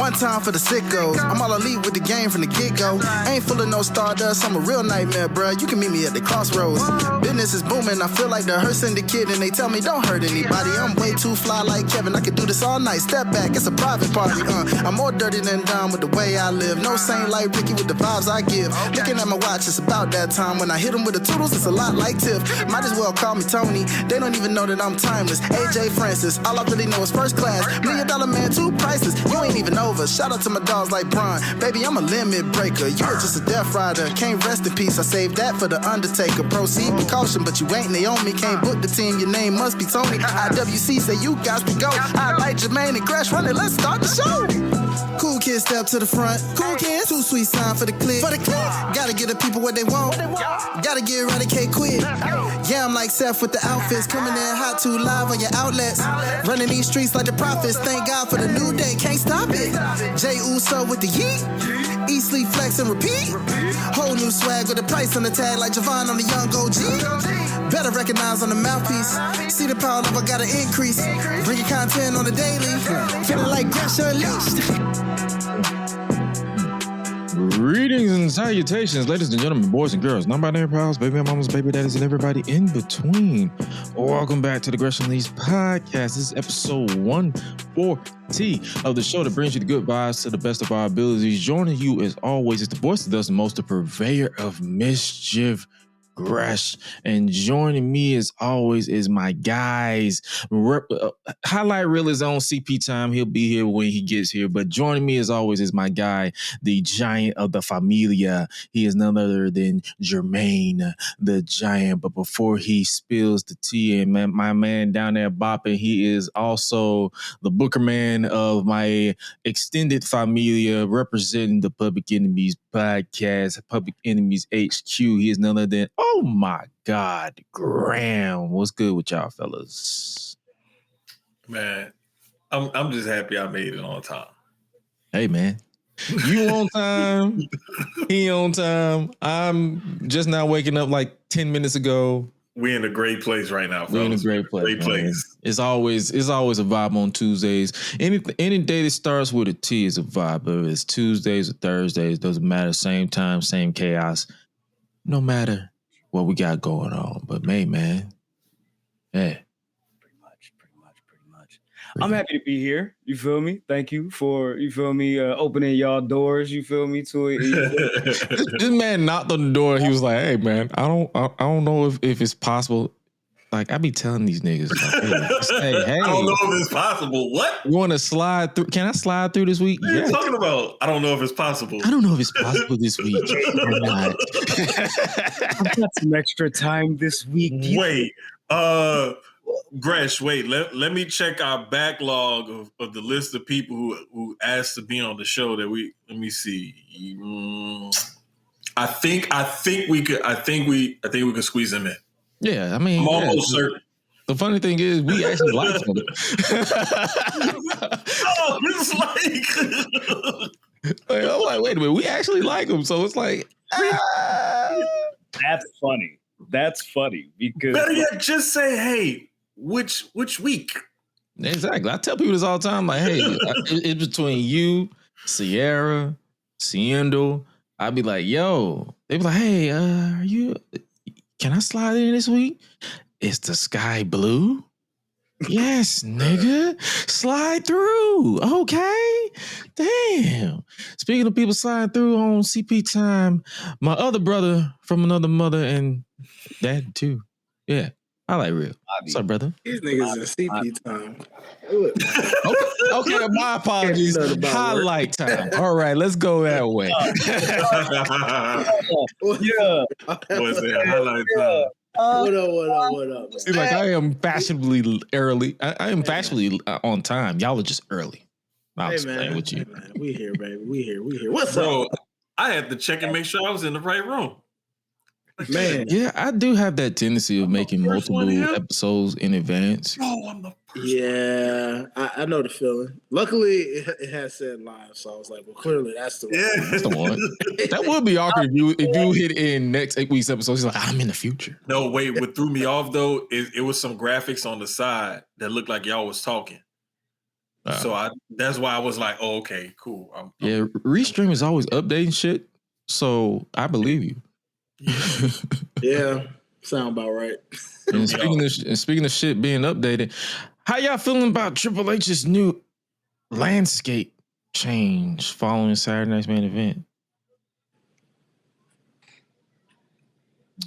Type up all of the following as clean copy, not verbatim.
One time for the sickos. I'm all elite with the game from the get-go. Ain't full of no stardust, I'm a real nightmare, bruh. You can meet me at the crossroads. Business is booming, I feel like the Hurt Syndicate, and they tell me don't hurt anybody. I'm way too fly like Kevin, I could do this all night. Step back, it's a private party, I'm more dirty than dumb with the way I live. No saint like Ricky with the vibes I give. Looking at my watch, it's about that time. When I hit them with the toodles, it's a lot like Tiff. Might as well call me Tony. They don't even know that I'm timeless. AJ Francis, all I really know is first class. $1 million man, 2 prices. You ain't even over. Shout out to my dogs like Bron. Baby, I'm a limit breaker. You are just a death rider. Can't rest in peace. I saved that for the Undertaker. Proceed with caution, but you ain't Naomi. Can't book the team. Your name must be Tony. IWC say you got to go. I like Jermaine and Crash running. Let's start the show. Cool kids step to the front. Cool kids. Too sweet sign for the click. Gotta give the people what they want. Gotta get eradicate quick. Yeah, I'm like Seth with the outfits. Coming in hot too live on your outlets. Running these streets like the prophets. Thank God for the new day. Can't stop it. Jay Uso with the yeet. Eat, sleep, flex, and repeat. Whole new swag with the price on the tag like Javon on the young OG. Better recognize on the mouthpiece. See the power level gotta increase. Bringing content on the daily. Feeling like Gresh Unleashed. Greetings and salutations, ladies and gentlemen, boys and girls, non-binary pals, baby mamas, baby daddies, and everybody in between. Welcome back to the Gresh Unleashed podcast. This is episode 140 of the show that brings you the good vibes to the best of our abilities. Joining you as always is the voice that does the most, the purveyor of mischief, Gresh, and joining me as always is my guys. Highlight reel is on CP time. He'll be here when he gets here. But joining me as always is my guy, the giant of the familia. He is none other than Jermaine the Giant. But before he spills the tea, and my man down there bopping, he is also the Booker man of my extended familia, representing the Public Enemies podcast, Public Enemies HQ. He is none other than, oh my God, Graham. What's good with y'all fellas? Man, I'm just happy I made it on time. Hey man, you on time, he on time. I'm just now waking up like 10 minutes ago. We're in a great place right now, fellas. We're in a great place. Great place. It's always a vibe on Tuesdays. Any day that starts with a T is a vibe. Whether it's Tuesdays or Thursdays, doesn't matter. Same time, same chaos. No matter what we got going on. But man, yeah. Pretty much. I'm happy to be here. You feel me? Thank you for, opening y'all doors. You feel me? To it. This man knocked on the door. He was like, "Hey man, I don't know if it's possible." Like I be telling these niggas, like, hey, I don't know if it's possible. What? You want to slide through? Can I slide through this week? What are you talking about? I don't know if it's possible. I don't know if it's possible this week or not. I've got some extra time this week. Wait, Gresh, wait. Let me check our backlog of the list of people who asked to be on the show. Let me see. I think we could squeeze him in. Yeah, I mean, I'm almost certain. The funny thing is, we actually like him. Oh, it's like I'm like, wait a minute, we actually like him. So it's like, That's funny. Because better yet, just say, hey, which week? Exactly. I tell people this all the time. Like, hey, it's between you, Sierra, Ciendo. I'd be like, yo. They'd be like, hey, can I slide in this week? Is the sky blue? Yes, nigga. Slide through. Okay. Damn. Speaking of people sliding through on CP time, my other brother from another mother and dad too. Yeah. I like real. What's up, brother? These niggas in CP time. Okay, my apologies. Highlight time. All right, let's go that way. yeah. What's that? Highlight time. What up? See, like I am fashionably early. I am fashionably on time. Y'all are just early. I'll explain with you. Hey, man. We here, baby. We here. What's Bro, up? I had to check and make sure I was in the right room. Man. Yeah, I do have that tendency of making multiple episodes in advance. Oh, I'm the first. Yeah, I know the feeling. Luckily, it has said live, so I was like, well, clearly that's the one. Yeah. That's the one. That would be awkward if you hit in next week's episode. He's like, I'm in the future. No, wait. What threw me off though is it was some graphics on the side that looked like y'all was talking. So that's why I was like, oh, okay, cool. Yeah, Restream is always updating shit, so I believe you. Yeah, sound about right. And speaking of shit being updated, how y'all feeling about Triple H's new landscape change following Saturday night's main event?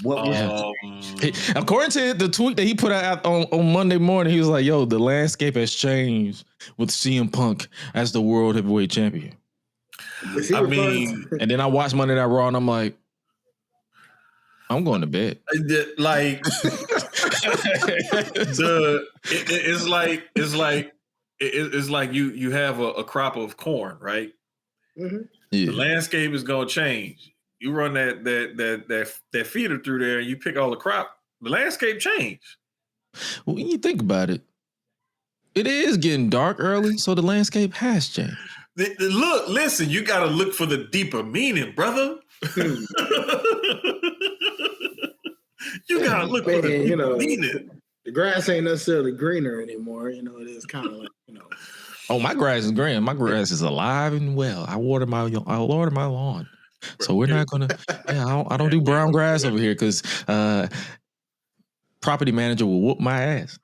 What was According to the tweet that he put out on Monday morning, he was like, yo, the landscape has changed with CM Punk as the world heavyweight champion. I mean, and then I watched Monday Night Raw and I'm like, I'm going to bed. Like it's like you have a crop of corn, right? Mm-hmm. Yeah. The landscape is gonna change. You run that feeder through there, and you pick all the crop. The landscape change. When you think about it, it is getting dark early, so the landscape has changed. Listen, you got to look for the deeper meaning, brother. You got to look for the deeper meaning. The grass ain't necessarily greener anymore. It is kind of like, Oh, my grass is green. My grass is alive and well. I water my lawn. So we're not gonna. Yeah, I don't do brown grass over here because property manager will whoop my ass.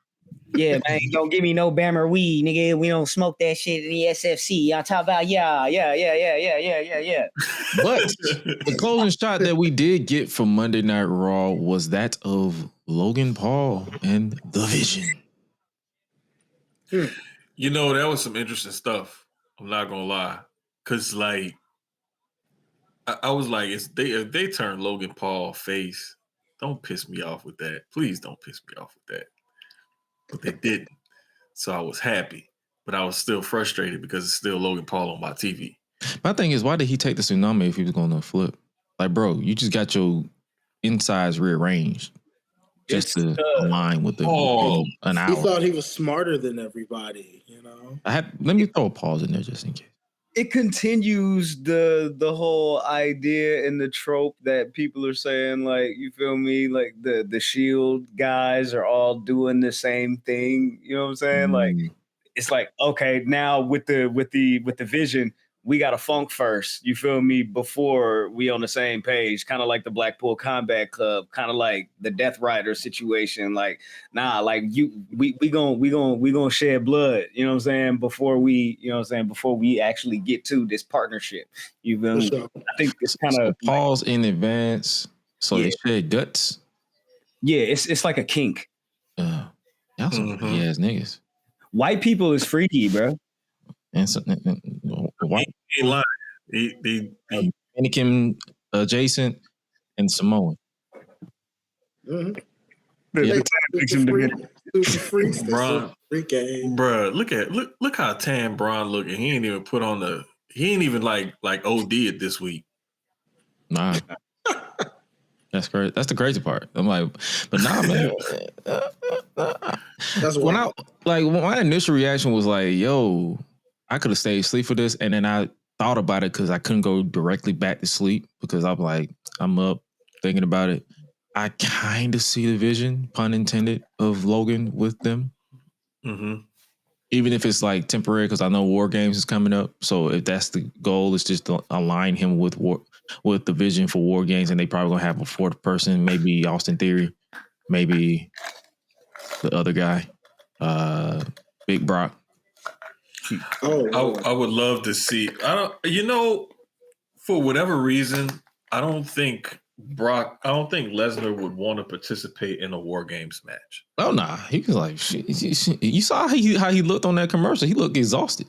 Yeah, man, don't give me no Bammer weed, nigga. We don't smoke that shit in the SFC. Y'all talk about yeah. But the closing shot that we did get from Monday Night Raw was that of Logan Paul and The Vision. That was some interesting stuff. I'm not gonna lie, because like I was like, if they turn Logan Paul face, don't piss me off with that. Please don't piss me off with that. But they didn't. So I was happy, but I was still frustrated because it's still Logan Paul on my TV. My thing is, why did he take the tsunami if he was going to flip? Like, bro, you just got your insides rearranged just to align with an hour. He thought he was smarter than everybody, Let me throw a pause in there just in case. It continues the whole idea and the trope that people are saying, like, you feel me, like the Shield guys are all doing the same thing. You know what I'm saying? Like, it's like, okay, now with the Vision, we got to funk first. You feel me? Before we on the same page, kind of like the Blackpool Combat Club, kind of like the Death Rider situation. Like, nah, like we gonna shed blood. You know what I'm saying? Before we actually get to this partnership. You feel me? Sure. I think it's kind of pause in advance, so they shed guts. Yeah, it's like a kink. Y'all some freaky ass niggas. White people is freaky, bro. And so, white he lying. Dominican adjacent and Samoan. Mm-hmm. Bruh, look how tan Braun looking. He ain't even put on he ain't even like OD it this week. Nah. That's crazy. That's the crazy part. I'm like, but nah, man. That's when my initial reaction was like, yo, I could have stayed asleep for this, and then I thought about it because I couldn't go directly back to sleep because I'm like, I'm up thinking about it. I kind of see the vision, pun intended, of Logan with them. Mm-hmm. Even if it's like temporary, because I know War Games is coming up. So if that's the goal, it's just to align him with the vision for War Games, and they probably gonna have a fourth person, maybe Austin Theory, maybe the other guy, Big Brock. I would love to see. For whatever reason, I don't think Lesnar would want to participate in a War Games match. Oh nah, he was like, you saw how he looked on that commercial. He looked exhausted,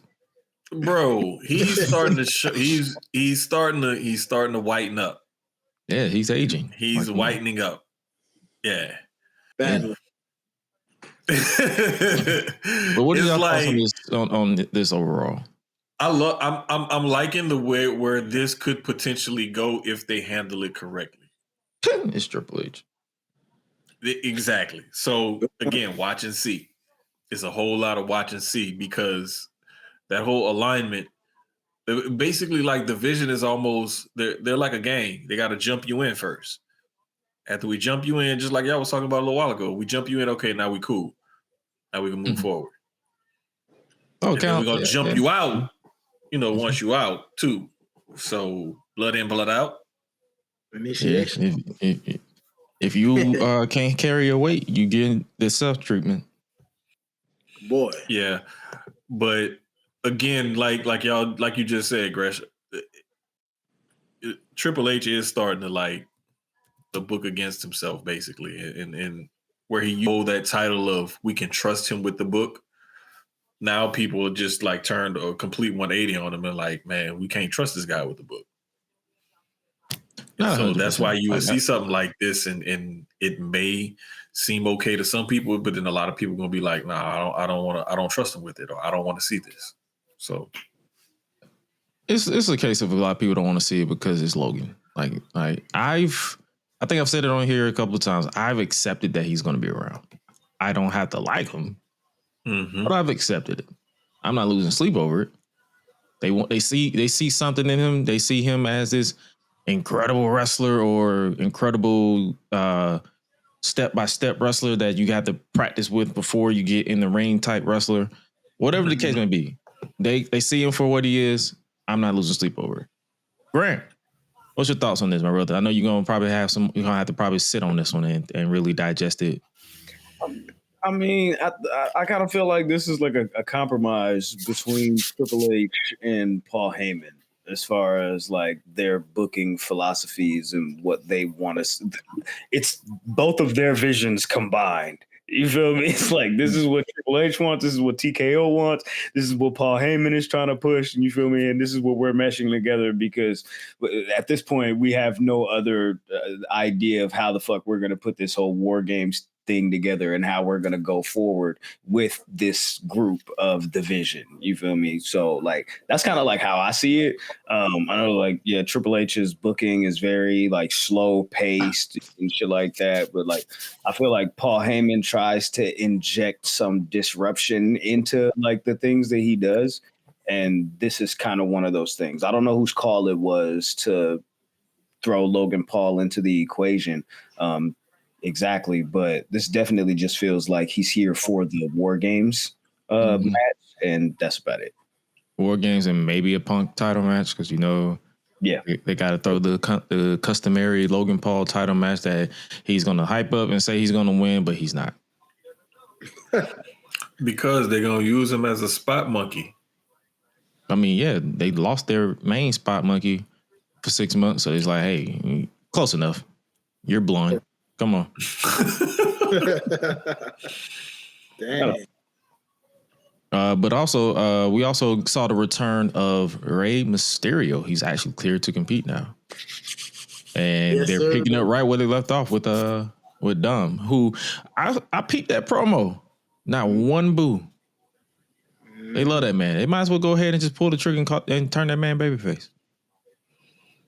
bro. He's starting to he's starting to whiten up. Yeah, he's aging. He's whitening up. Yeah. Badly. But what are your thoughts on this overall? I'm liking the way where this could potentially go if they handle it correctly. It's Triple H. Exactly. So again, watch and see. It's a whole lot of watch and see because that whole alignment, basically, like the Vision is almost they're like a gang. They got to jump you in first. After we jump you in, just like y'all was talking about a little while ago, we jump you in. Okay, now we cool. Now we can move forward. and then we're gonna jump you out. Once you out too. So blood in, blood out. Initiation. If you can't carry your weight, you get the self treatment. Boy. Yeah, but again, like you just said, Gresh, Triple H is starting to like the book against himself, basically, and where he used that title of "We can trust him with the book." Now people just like turned a complete 180 on him and like, man, we can't trust this guy with the book. So that's why you would see something like this, and it may seem okay to some people, but then a lot of people are gonna be like, nah, I don't trust him with it, or I don't want to see this. So it's a case of a lot of people don't want to see it because it's Logan. Like I think I've said it on here a couple of times. I've accepted that he's gonna be around. I don't have to like him, but I've accepted it. I'm not losing sleep over it. They see something in him. They see him as this incredible wrestler or incredible step-by-step wrestler that you have to practice with before you get in the ring type wrestler. Whatever the case may be, they see him for what he is. I'm not losing sleep over it. Grant, what's your thoughts on this, my brother? I know you're gonna probably have to probably sit on this one and really digest it. I mean, I kind of feel like this is like a compromise between Triple H and Paul Heyman as far as like their booking philosophies and what they want to. It's both of their visions combined. You feel me? It's like this is what Triple H wants. This is what TKO wants. This is what Paul Heyman is trying to push. And you feel me? And this is what we're meshing together because at this point we have no other idea of how the fuck we're going to put this whole War Games thing together and how we're going to go forward with this group of division. You feel me? So like that's kind of like how I see it. I know like Triple H's booking is very like slow paced and shit like that, but like I feel like Paul Heyman tries to inject some disruption into like the things that he does, and this is kind of one of those things. I don't know whose call it was to throw Logan Paul into the equation. Exactly, but this definitely just feels like he's here for the War Games match, and that's about it. War Games and maybe a Punk title match because they got to throw the customary Logan Paul title match that he's going to hype up and say he's going to win, but he's not. Because they're going to use him as a spot monkey. I mean, they lost their main spot monkey for 6 months, so it's like, hey, close enough. You're blowing. Come on. Dang. But also, we also saw the return of Rey Mysterio. He's actually cleared to compete now, and they're picking up right where they left off with Dom, who I peeped that promo. Not one boo. They love that man. They might as well go ahead and just pull the trigger and turn that man babyface.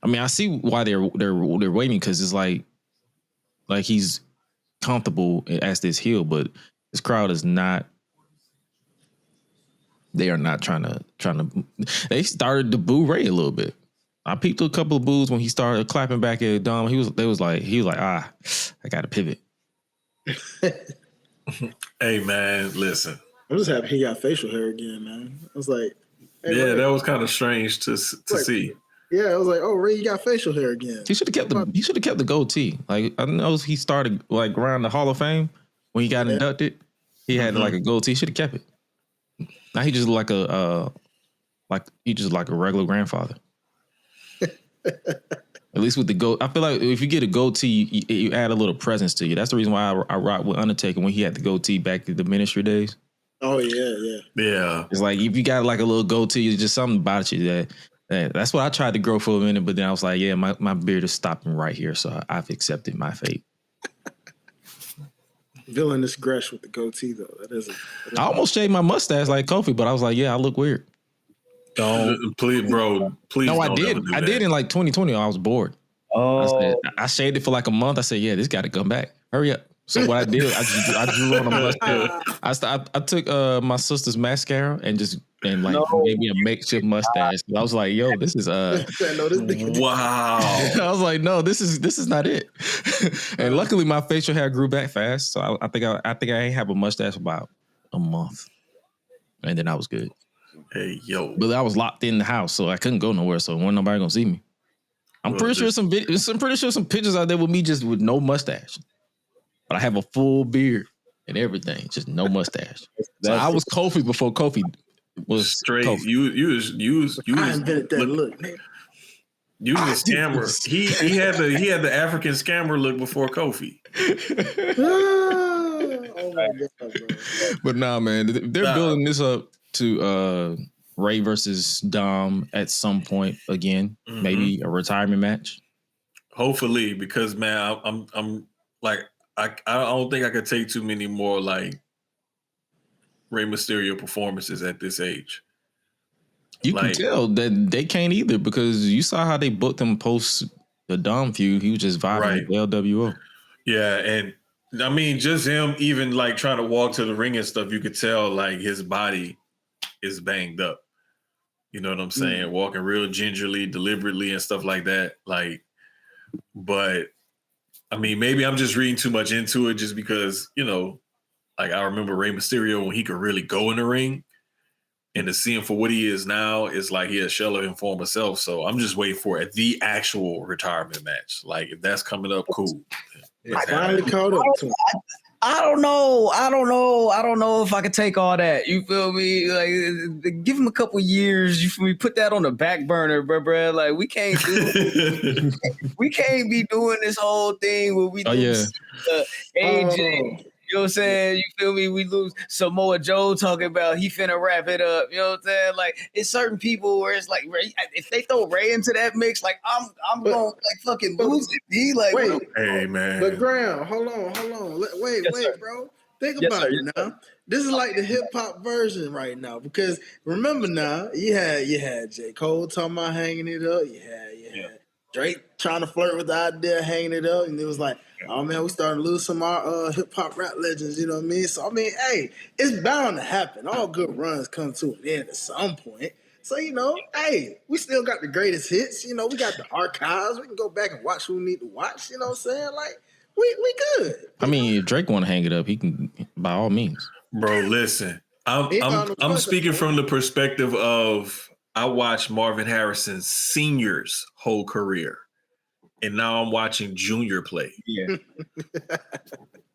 I mean, I see why they're waiting because it's like he's comfortable as this heel, but this crowd is not. They are not trying to. They started to boo Ray a little bit. I peeped a couple of boos when he started clapping back at Dom. He was like, I got to pivot. Hey man, listen. I'm just happy he got facial hair again, man. I was like, hey, yeah, that was kind of strange to see. Yeah, I was like, oh, Ray, you got facial hair again. He should have kept the goatee. Like I know he started like around the Hall of Fame when he got inducted. He had like a goatee. He should have kept it. Now he just like a regular grandfather. At least with the goat, I feel like if you get a goatee, you add a little presence to you. That's the reason why I rock with Undertaker when he had the goatee back in the Ministry days. Oh yeah. It's like if you got like a little goatee, it's just something about you that's what I tried to grow for a minute, but then I was like, yeah, my beard is stopping right here, so I've accepted my fate. Villainous Gresh with the goatee though. I almost shaved my mustache like Kofi, but I was like, yeah, I look weird. Don't please, bro. Please. No, don't I did. I did in like 2020. I was bored. Oh, I shaved it for like a month. I said, yeah, this got to come back. Hurry up. So what I did, I drew on a mustache. I took my sister's mascara and gave me a makeshift mustache. I was like, yo, this is wow. I was like, no, this is not it. And luckily my facial hair grew back fast. So I think I ain't have a mustache for about a month. And then I was good. Hey, yo. But I was locked in the house, so I couldn't go nowhere. So wasn't nobody gonna see me. I'm pretty sure some pictures out there with me just with no mustache, but I have a full beard and everything, just no mustache. So I was Kofi before Kofi was straight. Kofi. I invented that look, man. You was a scammer. He had the African scammer look before Kofi. Oh my God, bro. But nah, man, they're building this up to Ray versus Dom at some point again, maybe a retirement match. Hopefully, because man, I'm like I don't think I could take too many more like Rey Mysterio performances at this age. You can tell that they can't either because you saw how they booked him post the Dom feud. He was just vibing with LWO. Yeah, and I mean, just him even like trying to walk to the ring and stuff, you could tell like his body is banged up. You know what I'm saying? Walking real gingerly, deliberately, and stuff like that. Like, but I mean, maybe I'm just reading too much into it just because, you know, like I remember Rey Mysterio when he could really go in the ring. And to see him for what he is now is like he a shell of his former self. So I'm just waiting for the actual retirement match. Like if that's coming up, cool. I finally caught up to him. I don't know if I could take all that. You feel me? Like, give him a couple years. You feel me? Put that on the back burner, bro. Like, we can't be doing this whole thing where we lose AJ. You know what I'm saying? You feel me? We lose Samoa Joe talking about he finna wrap it up. You know what I'm saying? Like, it's certain people where it's like, if they throw Ray into that mix, like, I'm going to like fucking lose it. He like, wait, hey man. But Graham, hold on. Wait, bro. Think about it now. This is like the hip hop version right now because remember now, you had J. Cole talking about hanging it up. You had Drake trying to flirt with the idea of hanging it up, and it was like, oh man, we starting to lose some of our hip hop rap legends. You know what I mean? So I mean, hey, it's bound to happen. All good runs come to an end at some point. So you know, hey, we still got the greatest hits. You know, we got the archives. We can go back and watch who we need to watch. You know what I'm saying? Like, we good. I mean, if Drake want to hang it up, he can by all means. Bro, listen, I'm speaking from the perspective of I watched Marvin Harrison's senior's whole career, and now I'm watching Junior play. Yeah,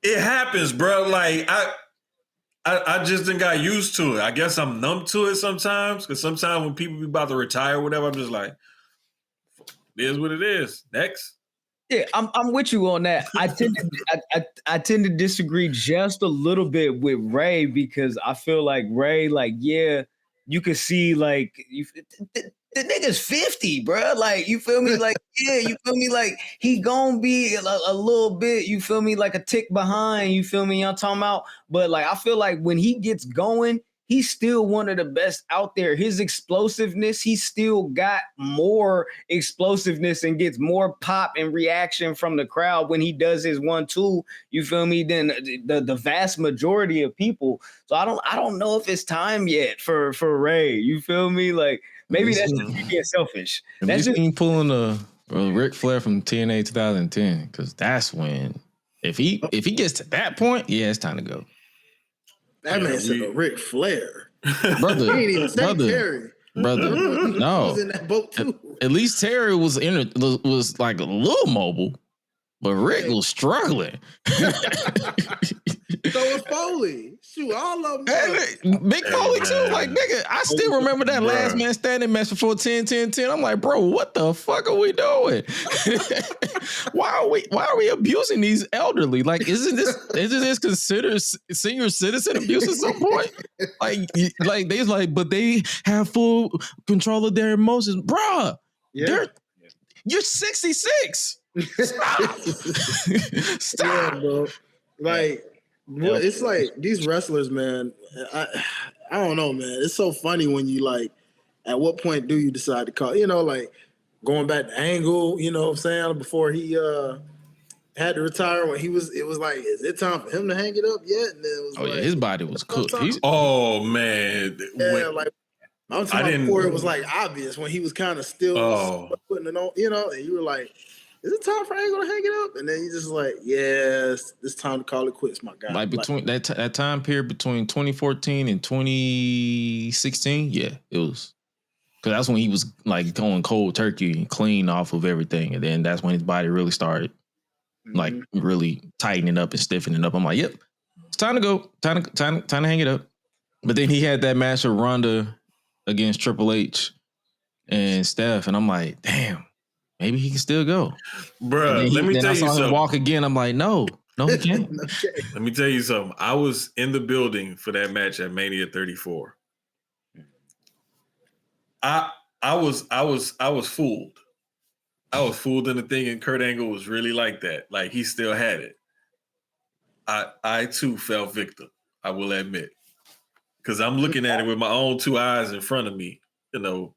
it happens, bro. Like I just didn't got used to it. I guess I'm numb to it sometimes because sometimes when people be about to retire or whatever, I'm just like, it is what it is. Next. Yeah, I'm with you on that. I tend to disagree just a little bit with Ray because I feel like Ray, like, yeah, you can see like the nigga's 50, bro. Like, you feel me? Like, yeah, you feel me? Like, he gonna be a little bit, you feel me? Like a tick behind, you feel me? I'm talking about, but like, I feel like when he gets going, he's still one of the best out there. His explosiveness, he still got more explosiveness and gets more pop and reaction from the crowd when he does his 1-2. You feel me? Than the vast majority of people. So I don't know if it's time yet for Ray. You feel me? Like maybe that's just me being selfish. That's just him pulling a Ric Flair from TNA 2010 because that's when if he gets to that point, yeah, it's time to go. That man said a Ric Flair. Brother, he ain't even say Terry. Brother, no. He was in that boat too. At least Terry was like a little mobile, but Rick was struggling. So was Foley. Shoot, all of them. Big Foley too. Like, nigga, I still remember that last man standing match before 10-10-10. I'm like, bro, what the fuck are we doing? Why are we abusing these elderly? Like, isn't this considered senior citizen abuse at some point? Like they's like, but they have full control of their emotions, bruh. Yeah. You're 66. Stop. Yeah, bro. Like. Well, it's like these wrestlers, man. I don't know, man. It's so funny when you like. At what point do you decide to call? You know, like going back to Angle. You know what I'm saying? Before he had to retire, when it was like, is it time for him to hang it up yet? And then it was his body was cooked. Oh man, yeah, like I'm talking about before it was like obvious when he was kind of still putting it on. You know, and you were like, is it time for Angle to hang it up? And then he's just like, yes, it's time to call it quits, my guy. Like between that time period between 2014 and 2016, yeah, it was. Because that's when he was like going cold turkey and clean off of everything. And then that's when his body really started like really tightening up and stiffening up. I'm like, yep, it's time to go. Time to hang it up. But then he had that match of Ronda against Triple H and Steph. And I'm like, damn, maybe he can still go. Bruh, let me tell you something. Him walk again. I'm like, no, he can't. Okay. Let me tell you something. I was in the building for that match at Mania 34. I was fooled. I was fooled into thinking Kurt Angle was really like that. Like he still had it. I too fell victim. I will admit, because I'm looking at it with my own two eyes in front of me. You know,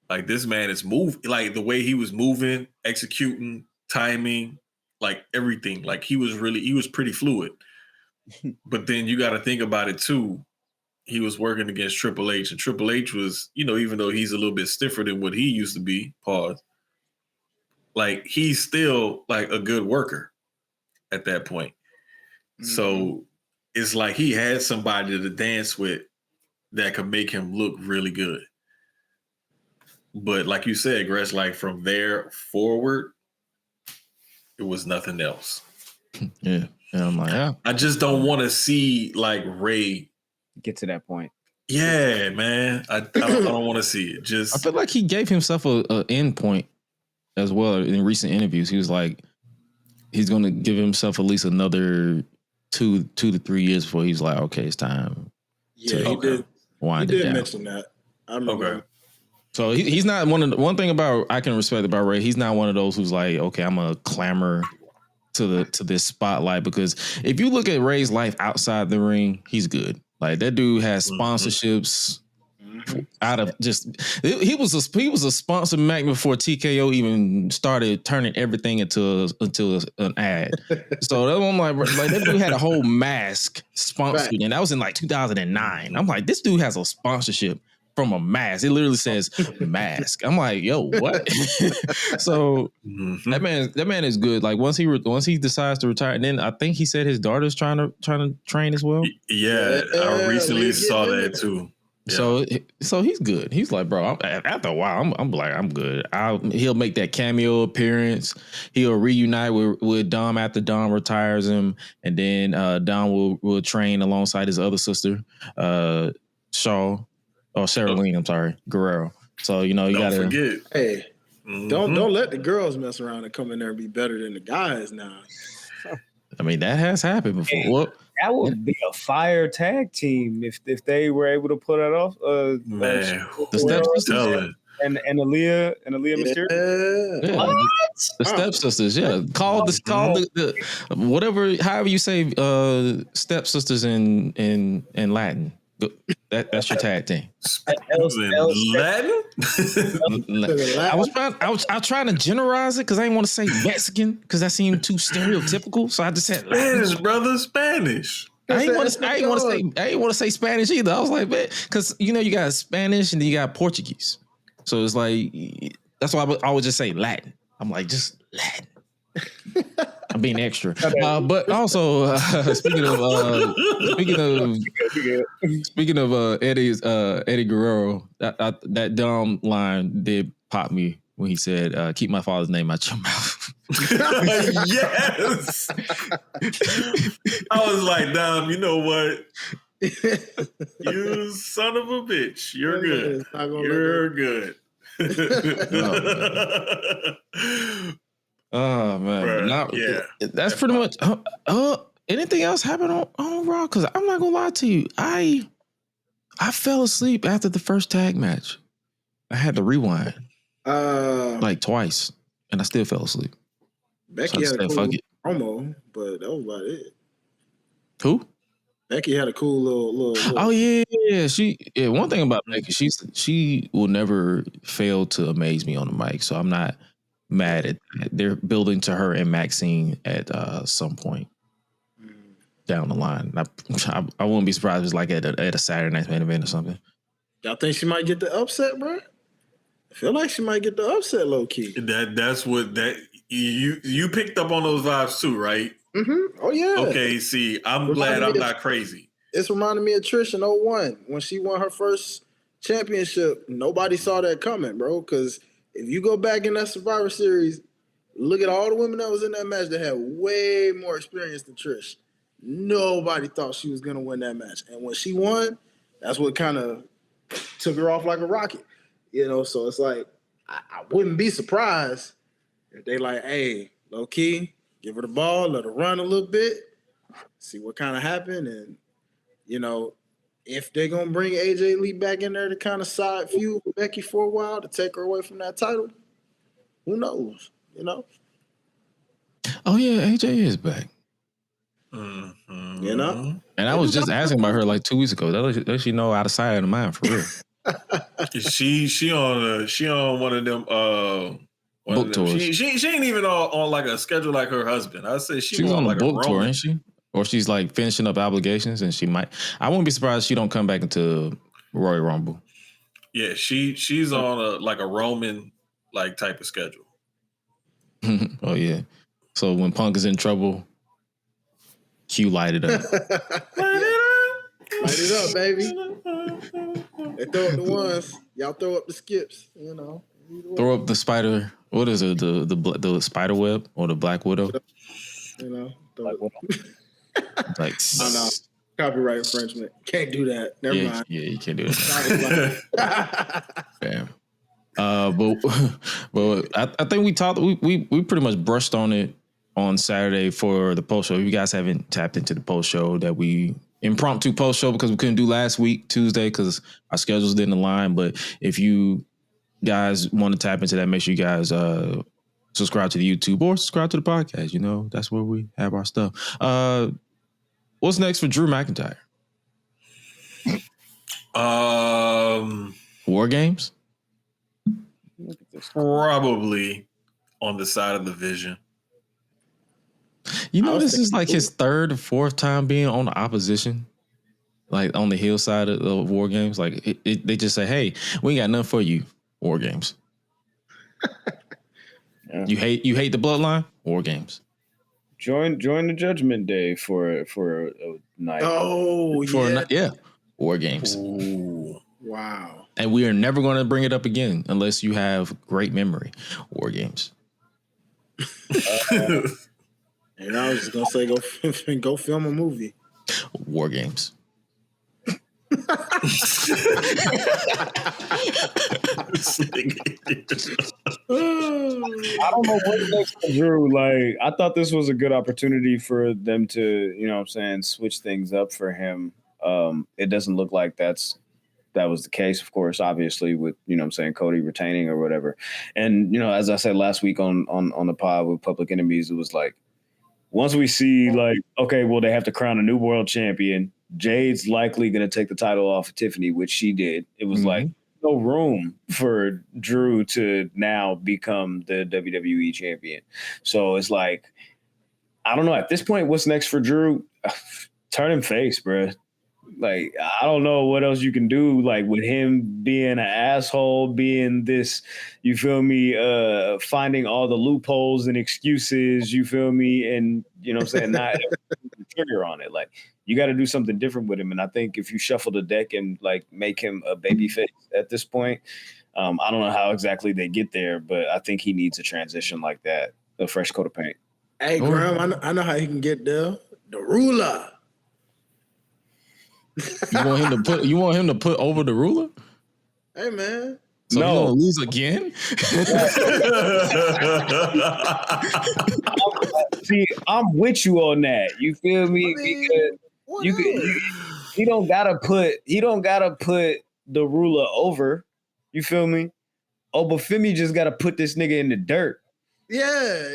like this man is moving, like the way he was moving, executing, timing, like everything. Like he was pretty fluid. But then you got to think about it too. He was working against Triple H, and Triple H was, you know, even though he's a little bit stiffer than what he used to be, like he's still like a good worker at that point. Mm-hmm. So it's like he had somebody to dance with that could make him look really good. But like you said, Gresh, like from there forward, it was nothing else. Yeah. And I'm like, yeah. I just don't want to see like Ray get to that point. Yeah, man. I don't want to see it. Just I feel like he gave himself a end point as well in recent interviews. He was like, he's going to give himself at least another 2 to 3 years before he's like, okay, it's time. Yeah, he did. Wind it down. Mention that. I remember. Okay. So he's not one thing about I can respect about Ray. He's not one of those who's like, okay, I'm gonna clamor to this spotlight, because if you look at Ray's life outside the ring, he's good. Like that dude has sponsorships out of just he was a sponsor magnet before TKO even started turning everything into an ad. So I'm like that dude had a whole mask sponsored, and that was in like 2009. I'm like, this dude has a sponsorship from a mask. It literally says mask. I'm like, yo, what? So that man is good. Like once he decides to retire, and then I think he said his daughter's trying to train as well. Yeah, I recently saw that too. Yeah. So he's good. He's like, bro, after a while, I'm like, I'm good. He'll make that cameo appearance. He'll reunite with Dom after Dom retires him, and then Dom will train alongside his other sister, Sherilyn, I'm sorry, Guerrero. So, you know, you got to forget. Hey, don't let the girls mess around and come in there and be better than the guys now. I mean, that has happened before. Hey, that would be a fire tag team if they were able to pull that off. Man, the stepsisters and Aaliyah Mysterio. Yeah. What? The stepsisters, yeah. Call the whatever, however you say stepsisters in Latin. That's your tag team. Latin? I was trying to generalize it because I didn't want to say Mexican because that seemed too stereotypical. So I just said Spanish, brother, Spanish. I ain't want to say Spanish either. I was like, man, because you know you got Spanish and then you got Portuguese. So it's like that's why I would just say Latin. I'm like, just Latin. I'm being extra, but also speaking of Eddie Guerrero, that dumb line did pop me when he said, "Keep my father's name out your mouth." Yes, I was like, "Dom, you know what? You son of a bitch, you're good. You're good." Oh man, that's pretty much. Anything else happened on Raw? Because I'm not gonna lie to you, I fell asleep after the first tag match. I had to rewind like twice, and I still fell asleep. Becky had a cool promo, but that was about it. Who? Becky had a cool little. Oh yeah. One thing about Becky, she will never fail to amaze me on the mic. So I'm not mad at that. They're building to her and Maxine at some point down the line. I wouldn't be surprised if it's like at a Saturday Night Main Event or something. Y'all think she might get the upset, bro? I feel like she might get the upset low key. That's what You picked up on those vibes too, right? Mm-hmm. Oh yeah. Okay. See, I'm glad I'm not crazy. It's reminding me of Trish in 01 when she won her first championship. Nobody saw that coming, bro. Because if you go back in that Survivor Series, look at all the women that was in that match that had way more experience than Trish. Nobody thought she was gonna win that match, and when she won, that's what kind of took her off like a rocket. So it's like I wouldn't be surprised if they like, hey, low key, give her the ball, let her run a little bit, see what kind of happened, and if they're gonna bring AJ Lee back in there to kind of side feud with Becky for a while to take her away from that title, who knows? Oh yeah, AJ is back. Mm-hmm. And I was just asking about her like 2 weeks ago. That she know out of sight, out of mind, for real. she on one of them book tours. She ain't even on like a schedule like her husband. I say she's on like a book tour, ain't she? Or she's like finishing up obligations, and she might. I wouldn't be surprised if she don't come back into Royal Rumble. Yeah, she's on a Roman like type of schedule. Oh yeah. So when Punk is in trouble, Q light it up. Light it up, baby. They throw up the ones. Y'all throw up the skips. Throw up the spider. What is it? The spider web or the Black Widow? Black Widow. Like, oh no, copyright infringement. Can't do that. Never mind. Yeah, you can't do that. Damn. But I think we talked. We pretty much brushed on it on Saturday for the post show. If you guys haven't tapped into the post show, that we impromptu post show because we couldn't do last week Tuesday because our schedules didn't align. But if you guys want to tap into that, make sure you guys subscribe to the YouTube or subscribe to the podcast. That's where we have our stuff. What's next for Drew McIntyre? War Games? Probably on the side of the Vision. This is like his third or fourth time being on the opposition, like on the heel side of War Games. Like they just say, "Hey, we ain't got nothing for you." War Games. Yeah. You hate the Bloodline? War Games. Join the Judgment Day for a night. Oh yeah. War Games. Ooh. Wow. And we are never going to bring it up again unless you have great memory. War Games. And I was just gonna say, go film a movie. War Games. I don't know what next for Drew. Like, I thought this was a good opportunity for them to, switch things up for him. It doesn't look like that was the case, of course, obviously, with, Cody retaining or whatever. And, as I said last week on the pod with Public Enemies, it was like, once we see, like, okay, well, they have to crown a new world champion, Jade's likely going to take the title off of Tiffany, which she did. It was like no room for Drew to now become the WWE champion. So it's like, I don't know. At this point, what's next for Drew? Turn him face, bro. Like, I don't know what else you can do, like, with him being an asshole, being this, you feel me, finding all the loopholes and excuses, you feel me, and, not trigger on it. Like, you got to do something different with him. And I think if you shuffle the deck and, like, make him a babyface at this point, I don't know how exactly they get there, but I think he needs a transition like that, a fresh coat of paint. Hey, Graham, I know how he can get there. The ruler. You want him to put over the ruler? Hey, man. So no. He's gonna lose again? See, I'm with you on that. You feel me? Because he don't gotta put the ruler over. You feel me? Oh, but Femi just gotta put this nigga in the dirt. Yeah,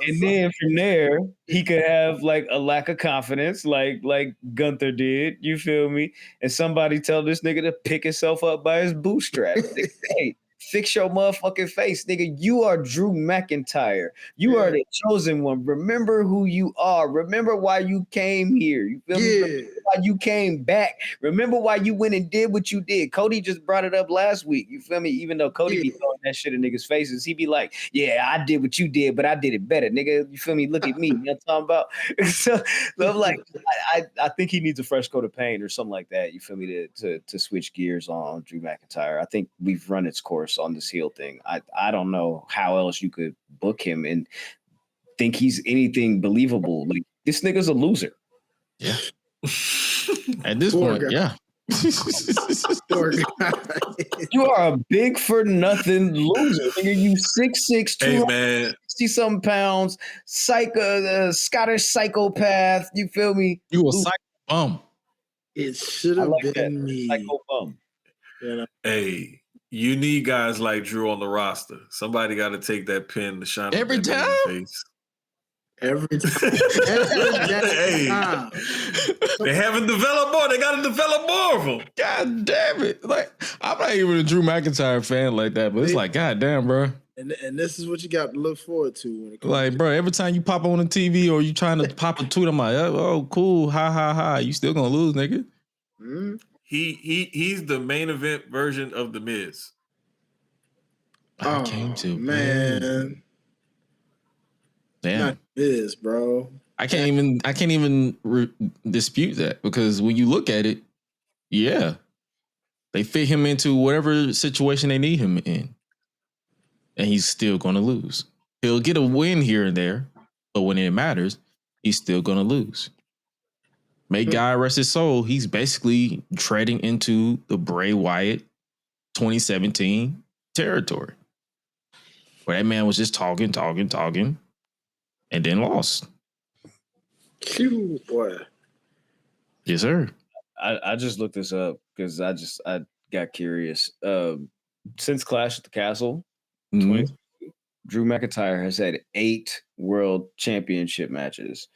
and then from there, he could have like a lack of confidence, like Gunther did. You feel me? And somebody tell this nigga to pick himself up by his bootstraps. Hey, fix your motherfucking face, nigga. You are Drew McIntyre. You are the chosen one. Remember who you are. Remember why you came here. You feel me? Remember why you came back. Remember why you went and did what you did. Cody just brought it up last week. You feel me? Even though Cody be throwing that shit in niggas' faces. He be like, yeah, I did what you did, but I did it better, nigga. You feel me? Look at me. You know what I'm talking about? so I'm like, I think he needs a fresh coat of paint or something like that. You feel me? To switch gears on Drew McIntyre. I think we've run its course on this heel thing. I don't know how else you could book him and think he's anything believable. Like, this nigga's a loser. Yeah. At this Poor point, guy. yeah. Poor guy. You are a big for nothing loser. Nigga, you 6'6", Hey, man. 260-something pounds, Scottish psychopath. You feel me? You a psycho bum. It should I have like been that. me. Psycho bum. You know? Hey, you need guys like Drew on the roster. Somebody got to take that pin to shine Every on that time? man's face. Every time. Every time. They haven't developed more. They got to develop more of them. God damn it. Like, I'm not even a Drew McIntyre fan like that, but it's like, God damn, bro. And this is what you got to look forward to when it comes Like, bro, every time you pop on the TV or you trying to pop a tweet, I'm like, oh, cool, ha, ha, ha. You still gonna lose, nigga. Mm-hmm. He's the main event version of The Miz. I came to, man. Damn. Not this, bro. I can't even dispute that, because when you look at it, yeah, they fit him into whatever situation they need him in, and he's still going to lose. He'll get a win here and there, but when it matters, he's still going to lose. May God rest his soul. He's basically treading into the Bray Wyatt 2017 territory, where that man was just talking, and then lost. Cute boy. Yes, sir. I just looked this up because I got curious. Since Clash at the Castle, Mhm. Drew McIntyre has had 8 world championship matches.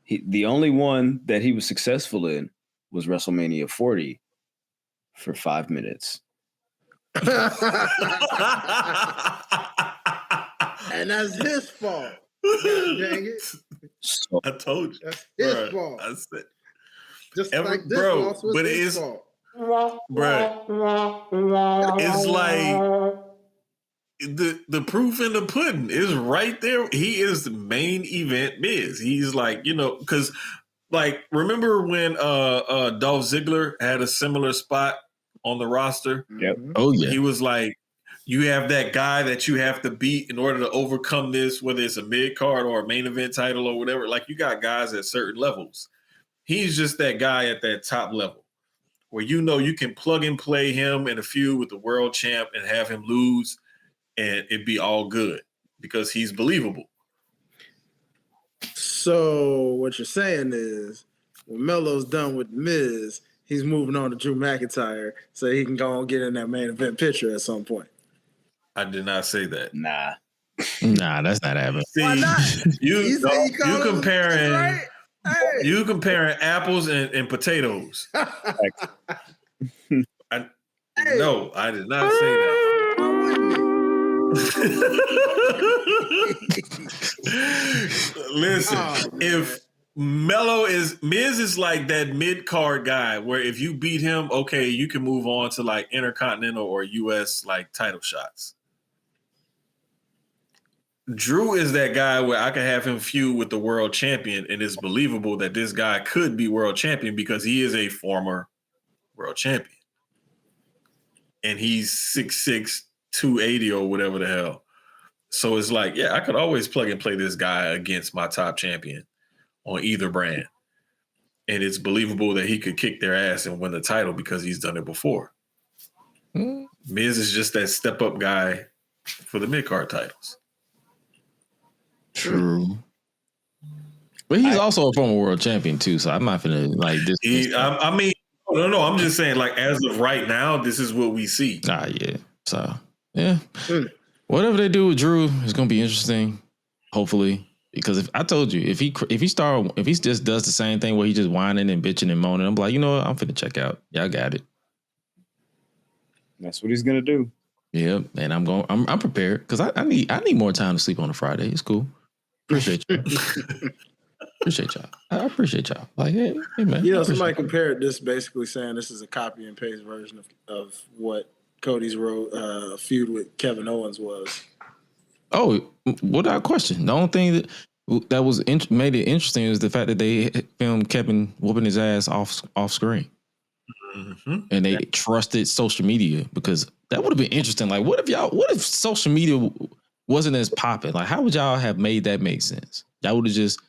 The only one that he was successful in was WrestleMania 40 for 5 minutes. And that's his fault. God dang it. So, I told you. That's his Bruh, fault. I said, Just like this bro, loss was but it his is- fault. bruh, it's like the proof in the pudding is right there. He is the main event Miz. He's like, because like, remember when Dolph Ziggler had a similar spot on the roster? Yep. Oh, yeah. He was like, you have that guy that you have to beat in order to overcome this, whether it's a mid card or a main event title or whatever. Like, you got guys at certain levels. He's just that guy at that top level where you can plug and play him in a feud with the world champ and have him lose and it'd be all good because he's believable. So what you're saying is when Melo's done with Miz, he's moving on to Drew McIntyre so he can go and get in that main event picture at some point. I did not say that. nah. Nah, that's not happening. See, Why not? you called him comparing right? Hey. you comparing apples and potatoes. No, I did not say that. Why wouldn't Listen, Oh, man. if Miz is like that mid-card guy where if you beat him, okay, you can move on to like Intercontinental or US like title shots. Drew is that guy where I can have him feud with the world champion, and it's believable that this guy could be world champion because he is a former world champion. And he's 6'6", 280 or whatever the hell. So it's like, yeah, I could always plug and play this guy against my top champion on either brand. And it's believable that he could kick their ass and win the title because he's done it before. Miz is just that step-up guy for the mid-card titles. True. But he's also a former world champion too, so I'm not gonna like this. I mean, no. I'm just saying, like, as of right now, this is what we see. Yeah. So yeah, whatever they do with Drew is gonna be interesting. Hopefully, because if I told you if he just does the same thing where he just whining and bitching and moaning, I'm like, you know what, I'm finna check out. Y'all got it. That's what he's gonna do. Yeah, and I'm prepared because I need more time to sleep on a Friday. It's cool. Appreciate y'all. I appreciate y'all. Like, hey man. Somebody compared this basically saying this is a copy and paste version of what Cody's feud with Kevin Owens was. Oh, without question. The only thing that was made it interesting is the fact that they filmed Kevin whooping his ass off screen, and they trusted social media because that would have been interesting. Like, what if social media wasn't as popping? Like, how would y'all have made that make sense? Y'all would have just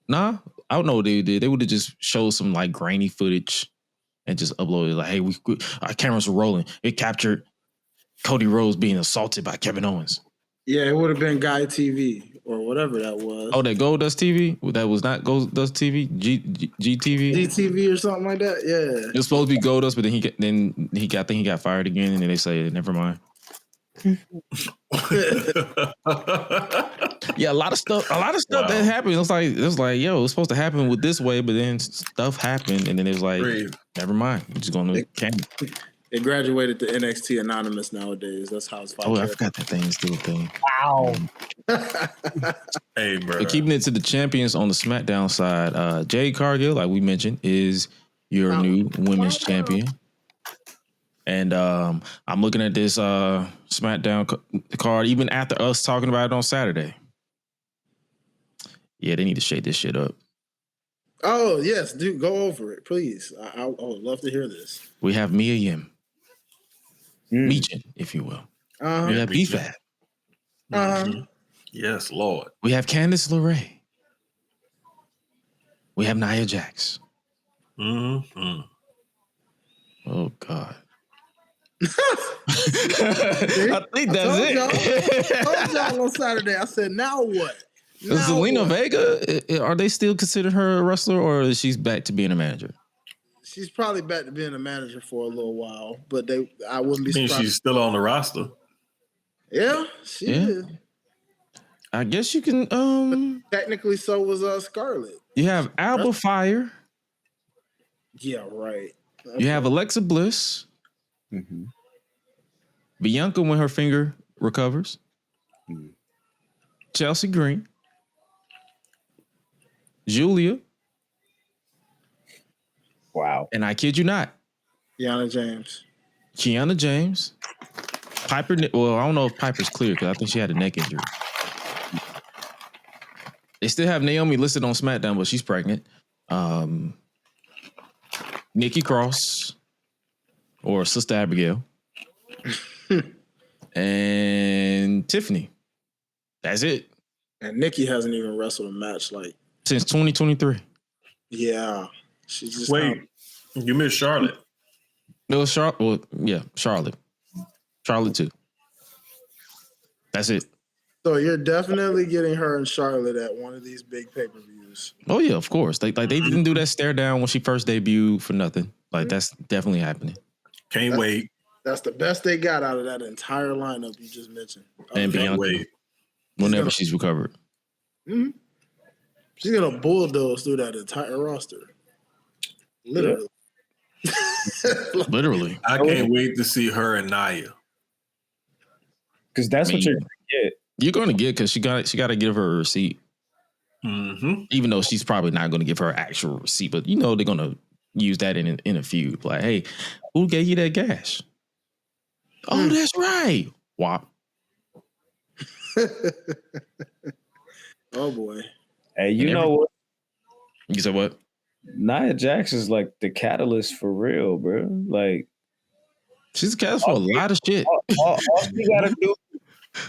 I don't know what they did. They would have just showed some like grainy footage and just uploaded like, hey, our cameras were rolling. It captured Cody Rhodes being assaulted by Kevin Owens. Yeah, it would have been Guy TV or whatever that was. Oh, that Goldust TV? That was not Goldust TV? GTV? GTV or something like that? Yeah. It was supposed to be Goldust, but then he got fired again, and then they say, never mind. Yeah, a lot of stuff that happened. It was like, yo, it was supposed to happen with this way, but then stuff happened, and then it was like, never mind. We're just going to camera. It graduated to NXT Anonymous nowadays. That's how it's fighting. Oh, I forgot that thing is still a thing. Wow. Hey, bro. But keeping it to the champions on the SmackDown side, Jade Cargill, like we mentioned, is your new women's champion. And I'm looking at this SmackDown card, even after us talking about it on Saturday. Yeah, they need to shake this shit up. Oh, yes, dude, go over it, please. I would love to hear this. We have Mia Yim. Meechin, if you will. We have BFAB. Yes, Lord. We have Candice LeRae. We have Nia Jax. Oh, God. I think that's it. I told y'all on Saturday. I said, now what? Zelina Vega, are they still considered her a wrestler, or is she back to being a manager? She's probably back to being a manager for a little while, but I wouldn't be surprised. She's still on the roster. Yeah, she is. I guess you can. But technically, so was Scarlett. You have Alba Fire. Yeah, right. Okay. You have Alexa Bliss. Bianca when her finger recovers. Chelsea Green. Julia. Wow. And I kid you not, Kiana James. Piper. Well, I don't know if Piper's clear because I think she had a neck injury. They still have Naomi listed on SmackDown, but she's pregnant. Nikki Cross or Sister Abigail. And Tiffany. That's it. And Nikki hasn't even wrestled a match since 2023. Yeah. She's just you missed Charlotte. No, Charlotte. Well, yeah, Charlotte. Charlotte too. That's it. So you're definitely getting her and Charlotte at one of these big pay-per-views. Oh yeah, of course. They didn't do that stare down when she first debuted for nothing. That's definitely happening. Can't wait. That's the best they got out of that entire lineup you just mentioned. And Bianca, whenever she's recovered. She's gonna bulldoze through that entire roster. Literally. Literally. I can't wait to see her and Nia. Because that's what you're gonna get. You're gonna get because she got to give her a receipt. Even though she's probably not going to give her actual receipt, but they're gonna use that in a feud. Like, hey, who gave you that gash? Oh, that's right. Wop. Oh boy. Hey, you know what? You said what? Nia Jax is like the catalyst for real, bro. Like, she's a catalyst for a lot of shit.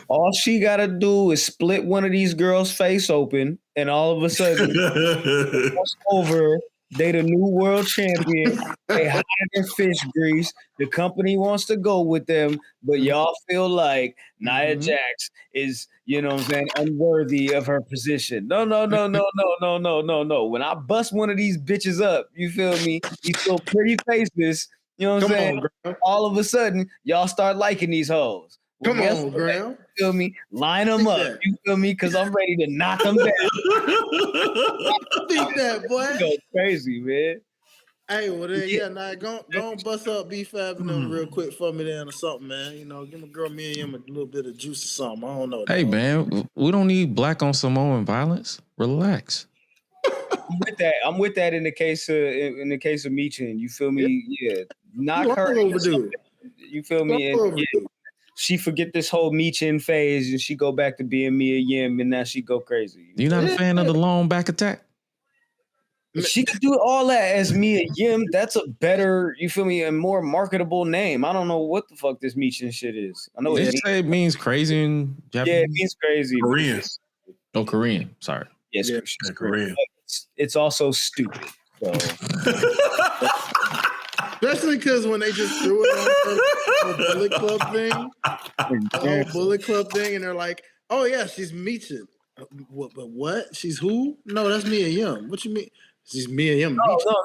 All she gotta do is split one of these girls' face open, and all of a sudden, it's over. They the new world champion. They hired their fish grease. The company wants to go with them, but y'all feel like Nia Jax is, unworthy of her position. No. When I bust one of these bitches up, you feel me? You feel pretty faceless. You know what I'm saying? All of a sudden, y'all start liking these hoes. Well, Come on, Graham. You feel me? Line them up. You feel me? Because I'm ready to knock them down. Think that, boy. Go crazy, man. Hey, well, then, now go and bust up BFAB and them real quick for me then or something, man. Give my girl me and him a little bit of juice or something. I don't know. Hey, man, we don't need black on Samoan violence. Relax. I'm with that in the case of Meechin. You feel me? Yeah. Knock her. You feel me? And she forget this whole Michin phase and she go back to being Mia Yim and now she go crazy. You not a fan of the long back attack? If she could do all that as Mia Yim, that's a better, you feel me, a more marketable name. I don't know what the fuck this Michin shit is. I know Did you say it means crazy in Japanese? Yeah, it means crazy. Korean. Oh, Korean. Sorry. Yes, Yeah, she's Korean. It's also stupid. So especially because when they just threw it on the Bullet Club thing, the whole Bullet Club thing, and they're like, "Oh yeah, she's Michin." But what? She's who? No, that's Mia Yim. What you mean? She's Mia Yim.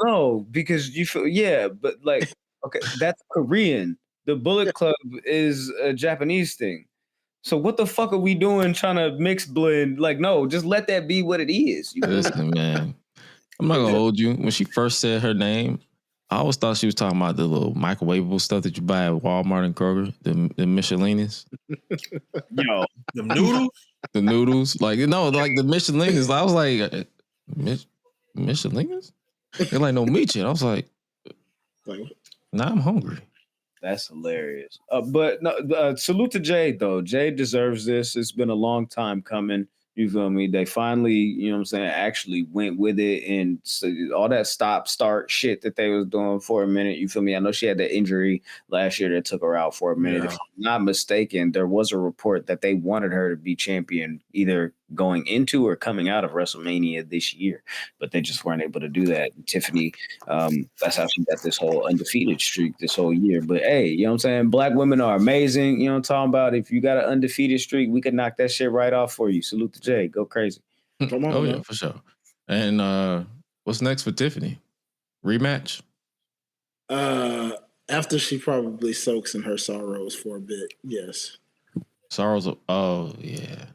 No, because you feel but like, okay, that's Korean. The Bullet Club is a Japanese thing. So what the fuck are we doing trying to mix blend? Like, no, just let that be what it is. Listen, man. I'm not gonna hold you. When she first said her name, I always thought she was talking about the little microwavable stuff that you buy at Walmart and Kroger, the Michelinas. Yo, the noodles? The noodles. Like, the Michelinas. I was like, Michelinas? They're like, no, Michin. I was like, now I'm hungry. That's hilarious. But no, salute to Jay, though. Jay deserves this. It's been a long time coming. You feel me? They finally, you know what I'm saying, actually went with it, and so all that start shit that they was doing for a minute. You feel me? I know she had that injury last year that took her out for a minute. Yeah. If I'm not mistaken, there was a report that they wanted her to be champion either going into or coming out of WrestleMania this year, but they just weren't able to do that. Tiffany, that's how she got this whole undefeated streak this whole year. But hey, you know what I'm saying? Black women are amazing. You know what I'm talking about? If you got an undefeated streak, we could knock that shit right off for you. Salute to Jay. Go crazy. Come on, Oh, man. yeah, for sure. And what's next for Tiffany? Rematch? After she probably soaks in her sorrows for a bit, yes. Sorrows of, oh, yeah.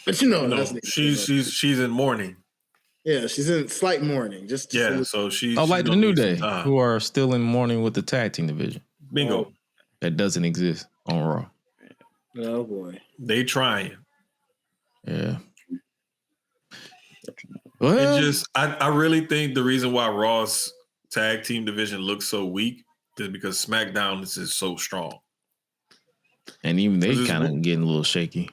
But you know, No, that's she's in mourning. Yeah, she's in slight mourning. So she's like the New Day, who are still in mourning with the tag team division. Bingo. That doesn't exist on Raw. Oh boy, they trying. Yeah. Well, It just, I really think the reason why Raw's tag team division looks so weak is because SmackDown is so strong. And even they kind of getting a little shaky.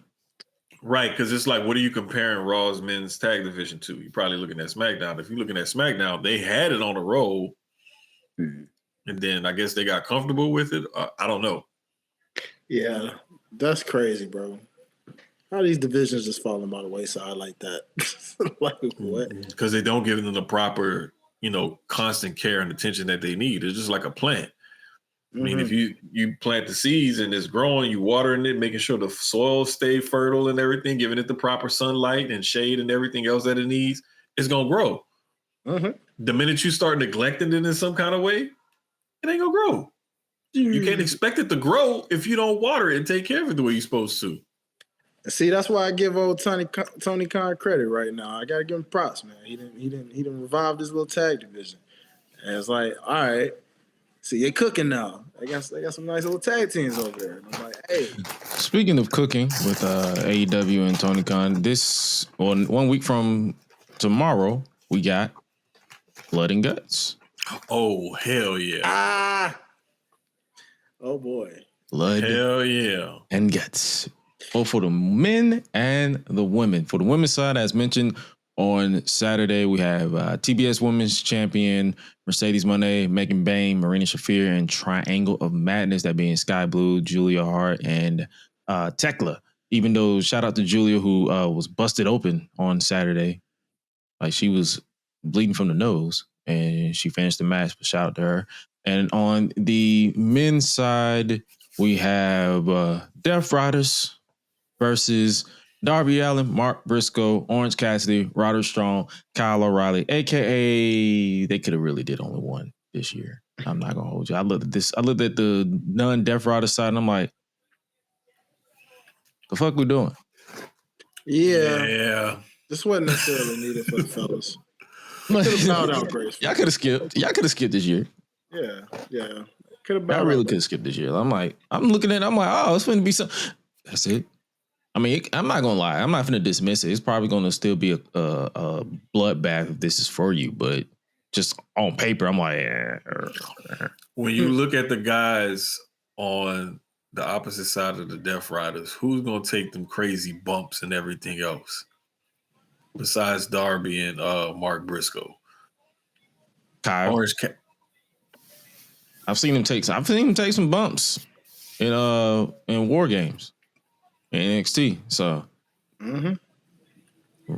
Right, because it's like, what are you comparing Raw's men's tag division to? You're probably looking at SmackDown. If you're looking at SmackDown, they had it on a roll, and then I guess they got comfortable with it. I don't know. Yeah, that's crazy, bro. How are these divisions just falling by the wayside like that? Like what? Because they don't give them the proper, constant care and attention that they need. It's just like a plant. I mean, if you plant the seeds and it's growing, you watering it, making sure the soil stay fertile and everything, giving it the proper sunlight and shade and everything else that it needs, it's going to grow. The minute you start neglecting it in some kind of way, it ain't going to grow. You can't expect it to grow if you don't water it and take care of it the way you're supposed to. See, that's why I give old Tony Khan credit right now. I gotta give him props, man. He didn't revive this little tag division. And it's like, all right, see, you're cooking now. They got some nice little tag teams over there. And I'm like, hey. Speaking of cooking with AEW and Tony Khan, 1 week from tomorrow, we got Blood and Guts. Oh, hell yeah. Oh boy. Blood hell yeah. and Guts. Both for the men and the women. For the women's side, as mentioned on Saturday, we have TBS Women's Champion Mercedes Moné, Megan Bain, Marina Shafir, and Triangle of Madness, that being Sky Blue, Julia Hart, and Tekla. Even though, shout out to Julia, who was busted open on Saturday. Like, she was bleeding from the nose, and she finished the match, but shout out to her. And on the men's side, we have Death Riders versus Darby Allin, Mark Briscoe, Orange Cassidy, Roderick Strong, Kyle O'Reilly, a.k.a. they could have really did only one this year. I'm not going to hold you. I looked at the non-Death Rider side, and I'm like, the fuck we doing? Yeah. This wasn't necessarily needed for the fellas. Could have bowed out gracefully. Y'all could have skipped. Y'all could have skipped this year. Yeah. Could have bowed out. I really could have skipped this year. I'm looking at it, I'm like, oh, it's going to be some. That's it. I mean, I'm not gonna lie. I'm not gonna dismiss it. It's probably gonna still be a bloodbath if this is for you. But just on paper, I'm like, When you look at the guys on the opposite side of the Death Riders, who's gonna take them crazy bumps and everything else besides Darby and Mark Briscoe? Kyle. Orange I've seen him take some bumps in War Games in NXT. So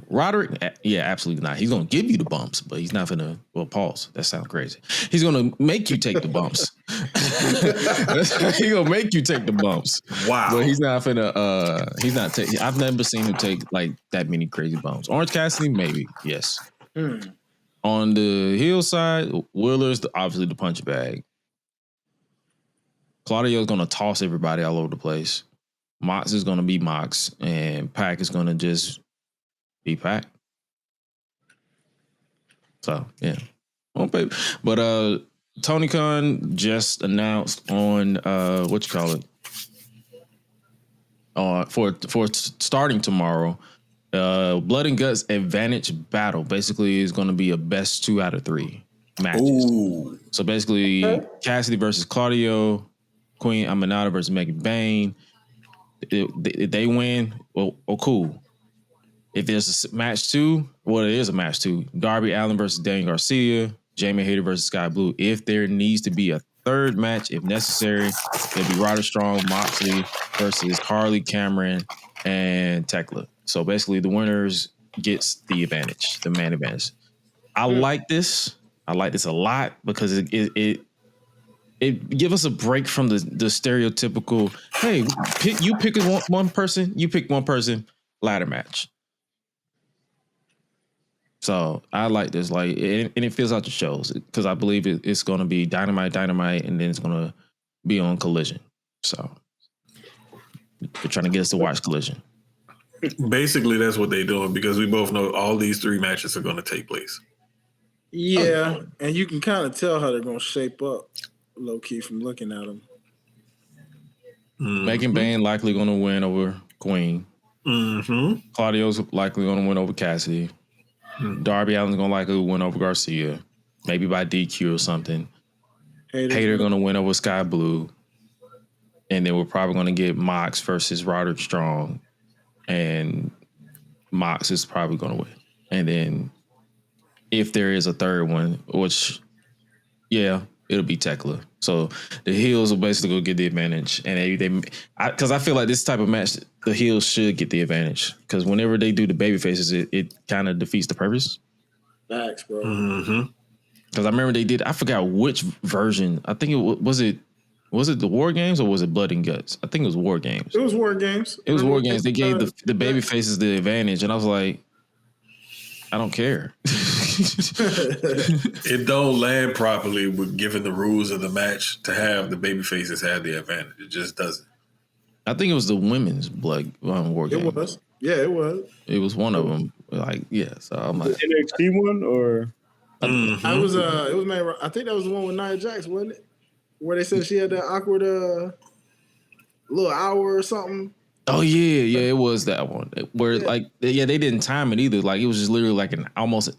Roderick, yeah, absolutely not. He's gonna give you the bumps, but he's not gonna. Well, pause. That sounds crazy. He's gonna make you take the bumps. He's gonna make you take the bumps. Wow. But he's not gonna. He's not taking. I've never seen him take like that many crazy bumps. Orange Cassidy, maybe, yes. On the heel side, Wheeler's obviously the punch bag. Claudio's gonna toss everybody all over the place. Mox is gonna be Mox, and Pac is gonna just be Pac. So yeah, but Tony Khan just announced on for starting tomorrow, Blood and Guts Advantage Battle basically is going to be a best 2 out of 3 matches. Ooh. So basically, Cassidy versus Claudio, Queen Aminata versus Megan Bain. If they win, well, cool. If there's a match 2, well, it is a match 2. Darby Allin versus Daniel Garcia, Jamie Hayter versus Sky Blue. If there needs to be a third match, if necessary, it'll be Roderick Strong, Moxley versus Harley, Cameron, and Tekla. So basically, the winners gets the advantage, the man advantage. I like this. I like this a lot because it give us a break from the stereotypical. Hey, you pick one person, you pick one person, ladder match. So I like this, and it fills out the shows because I believe it's going to be Dynamite, and then it's going to be on Collision. So they're trying to get us to watch Collision. Basically, that's what they're doing because we both know all these 3 matches are going to take place. Yeah, and you can kind of tell how they're going to shape up, low key, from looking at them. Megan Bain likely going to win over Queen. Claudio's likely going to win over Cassidy. Darby Allin's going to likely win over Garcia, maybe by DQ or something. Hayter going to win over Sky Blue. And then we're probably going to get Mox versus Roderick Strong. And Mox is probably going to win. And then if there is a third one, which, yeah, it'll be Tekla. So the heels will basically go get the advantage. And because I feel like this type of match, the heels should get the advantage. Because whenever they do the baby faces, it kind of defeats the purpose. Facts, bro. Because I remember they did, I forgot which version. I think was it the War Games or was it Blood and Guts? I think it was War Games. It was War Games. It was War Games. They gave the baby faces the advantage. And I was like, I don't care. It don't land properly with given the rules of the match to have the baby faces have the advantage. It just doesn't. I think it was the women's Blood War Game. It was. Yeah, it was. It was one of them. So I'm like NXT one or it was made. I think that was the one with Nia Jax, wasn't it? Where they said she had that awkward little hour or something. Oh yeah, it was that one. Where they didn't time it either. Like it was just literally almost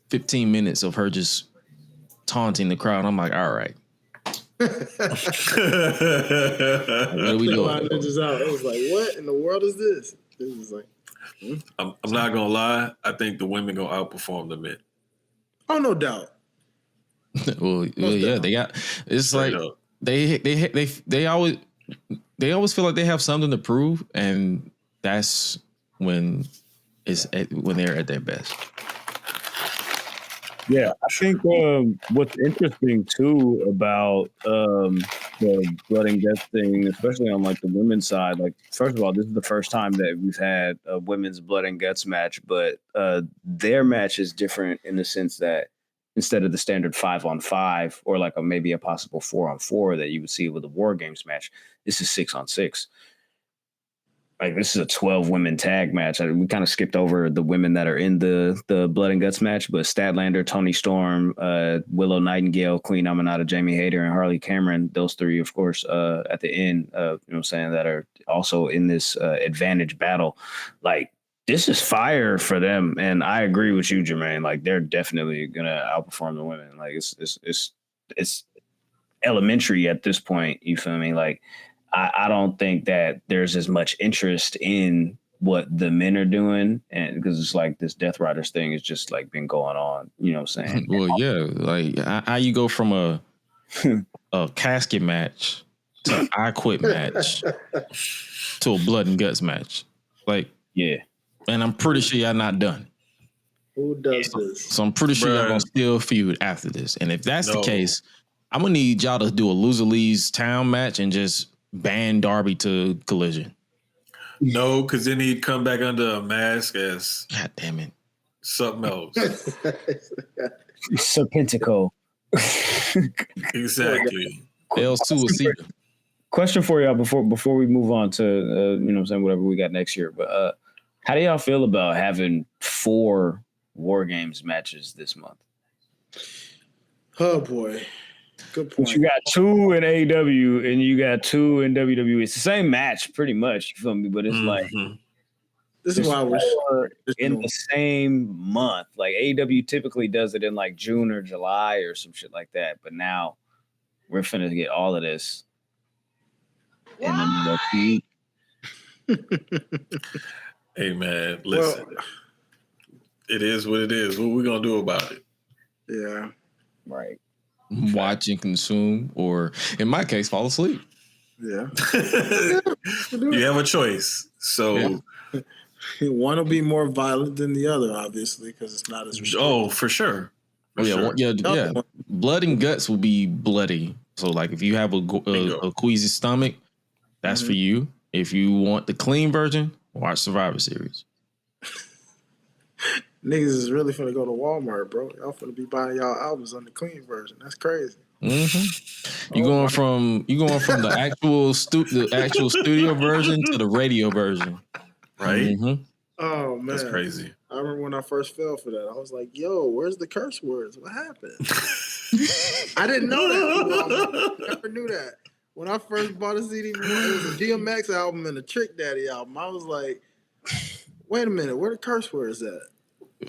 15 minutes of her just taunting the crowd. I'm like, all right. What are we doing? It was like, what in the world is this? This is like, I'm not gonna lie. I think the women gonna outperform the men. Oh, no doubt. well, yeah, they got. It's straight like up. They always feel like they have something to prove, and that's when they're at their best. Yeah, I think what's interesting too about the Blood and Guts thing, especially on the women's side, first of all, this is the first time that we've had a women's Blood and Guts match, but their match is different in the sense that instead of the standard 5-on-5 or maybe a possible 4-on-4 that you would see with a War Games match, this is 6-on-6. This is a 12 women tag match. We kind of skipped over the women that are in the Blood and Guts match, but Statlander, Toni Storm, Willow Nightingale, Queen Aminata, Jamie Hayter, and Harley Cameron, those 3, of course, at the end, that are also in this advantage battle. This is fire for them. And I agree with you, Jermaine. They're definitely going to outperform the women. elementary at this point. You feel me? Like, I don't think that there's as much interest in what the men are doing, and because it's like this Death Riders thing has just like been going on. You know what I'm saying? Well, yeah, like how you go from a casket match to I Quit match to a blood and guts match, like Yeah. And I'm pretty sure y'all not done. Who does this? So I'm pretty sure y'all gonna still feud after this. And if that's the No. case, I'm gonna need y'all to do a loser leaves town match and just ban Darby to Collision. No, because then he'd come back under a mask as God damn it. something else. Serpentico. Exactly. El Suicida. Question for y'all before we move on to you know what I'm saying, whatever we got next year. But how do y'all feel about having 4 War Games matches this month? Oh boy. Good point. But you got 2 in AEW and you got 2 in WWE. It's the same match pretty much, you feel me? But it's like This is why we're in the same month. Like AEW typically does it in like June or July or some shit like that. But now we're finna get all of this in the feed. Hey man, listen. It is what it is. What we gonna do about it? Yeah. Right. Watch and consume, or in my case, fall asleep. Yeah. You have a choice. So one will be more violent than the other, obviously, because it's not as restrictive. oh, for sure. For sure. Yeah. Blood and guts will be bloody. So, like, if you have a queasy stomach, that's for you. If you want the clean version, watch Survivor Series. Niggas is really finna go to Walmart, bro. Y'all finna be buying y'all albums on the clean version. That's crazy. You going from the actual studio version to the radio version, right? Oh man, that's crazy. I remember when I first fell for that. I was like, "Yo, where's the curse words? What happened?" I didn't know that. I never knew that. When I first bought a CD, it was a DMX album and a Trick Daddy album. I was like, "Wait a minute, where the curse words at?"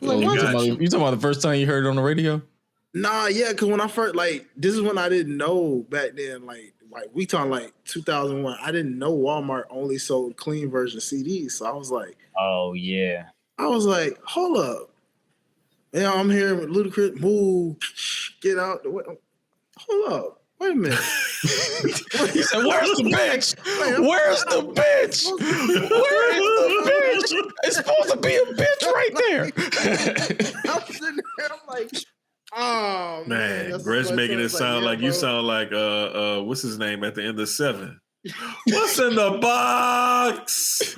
Like, you talking about the first time you heard it on the radio? Nah, yeah, because when I first, like, this is when I didn't know back then, like we talking like 2001. I didn't know Walmart only sold clean version CDs. So I was like, oh, yeah. I was like, hold up. Yeah, I'm hearing Ludacris, move, get out the way. Hold up. Wait a minute. He said, where's the bitch? Where's the bitch? Where is the bitch? It's supposed to be a bitch right there. I'm sitting there, I'm like, oh man. Gretch making it sound like you sound like what's his name at the end of 7? What's in the box?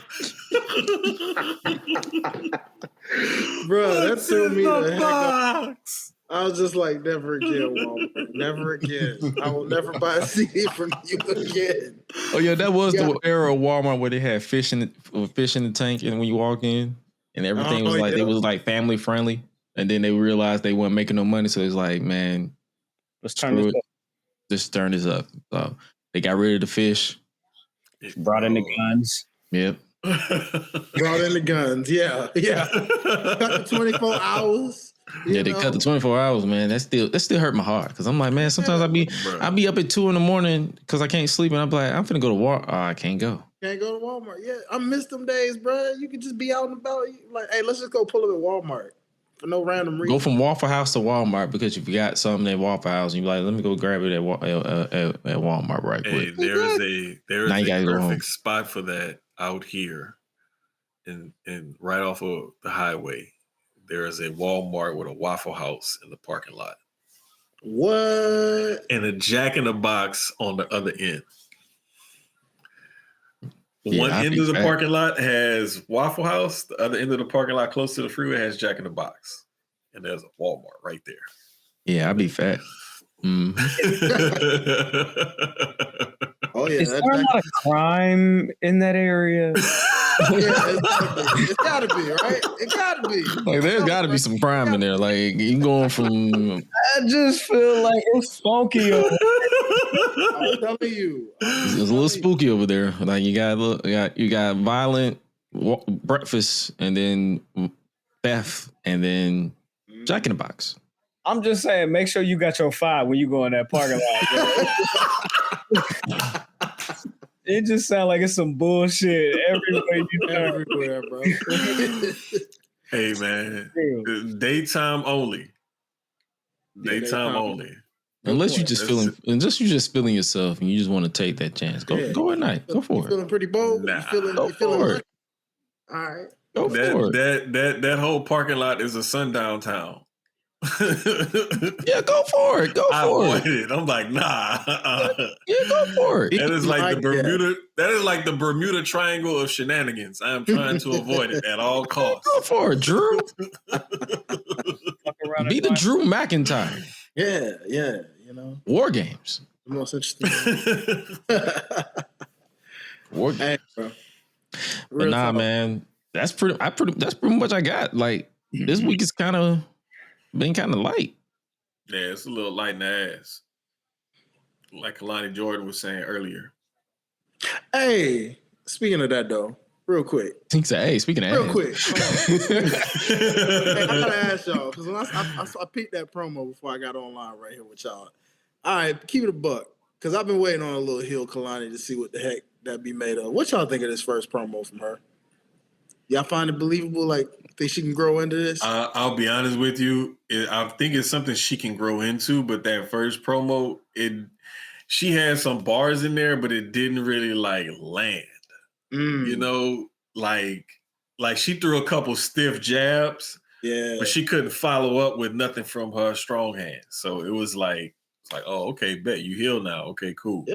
Bro, that threw me the heck up. I was just like, never again, Walmart. Never again. I will never buy a CD from you again. Oh yeah, that was the era of Walmart where they had fish in the tank, and when you walk in, and everything was like it was like family friendly, and then they realized they weren't making no money, so it's like, man, let's turn this up. Just turn this up. So they got rid of the fish, brought in the guns. Yep. Brought in the guns. Yeah. Cut the 24 hours. They cut the 24 hours, man. That still hurt my heart because I'm like, man, sometimes I be up at 2 a.m. because I can't sleep, and I'm like, I'm finna go to Walmart. Oh, I can't go. Can't go to Walmart. Yeah, I miss them days, bro. You could just be out and about. Like, hey, let's just go pull up at Walmart for no random reason. Go from Waffle House to Walmart because you forgot something at Waffle House, and you're like, let me go grab it at Walmart right quick. Hey, there's a perfect spot for that out here, and right off of the highway. There is a Walmart with a Waffle House in the parking lot. What? And a Jack in the Box on the other end. Yeah, one end of the parking lot has Waffle House. The other end of the parking lot close to the freeway has Jack in the Box. And there's a Walmart right there. Yeah, I'd be fat. Oh, yeah. Is there a lot of crime in that area? It's gotta be, right? It gotta be. Like, there's gotta be some crime in there. Like, you going from... I just feel like it's funky. I'm telling you. It's a little spooky over there. Like, you got violent breakfast, and then theft, and then Jack in the Box. I'm just saying, make sure you got your 5 when you go in that parking lot. It just sounds like it's some bullshit everywhere you turn. Everywhere, bro. Hey, man. Daytime only. Daytime only. Unless you just feeling yourself and you just want to take that chance. Go at night. Go for it. Feeling pretty bold? Nah. You feeling lucky? All right. Go for it. That whole parking lot is a sundown town. Yeah, go for it. I avoided it. I'm like, nah. Yeah, go for it. That is like the Bermuda. That is like the Bermuda Triangle of shenanigans. I am trying to avoid it at all costs. Go for it, Drew. Be the Drew McIntyre. Yeah. War Games. The most interesting. War Games. Hey, bro. But nah, man. That's pretty much I got. Like this week is been kind of light. Yeah, it's a little light in the ass. Like Kalani Jordan was saying earlier. Hey, speaking of that though, real quick. He said, "Hey, speaking of real ass. quick, hey, I gotta ask y'all because when I peeped that promo before I got online right here with y'all. All right, keep it a buck because I've been waiting on a little heel Kalani to see what the heck that be made of. What y'all think of this first promo from her? Y'all find it believable? Like, think she can grow into this? I'll be honest with you. I think it's something she can grow into, but that first promo, she had some bars in there, but it didn't really like land. You know, like she threw a couple stiff jabs, but she couldn't follow up with nothing from her strong hand. So it was like, oh, okay, bet you heal now. Okay, cool.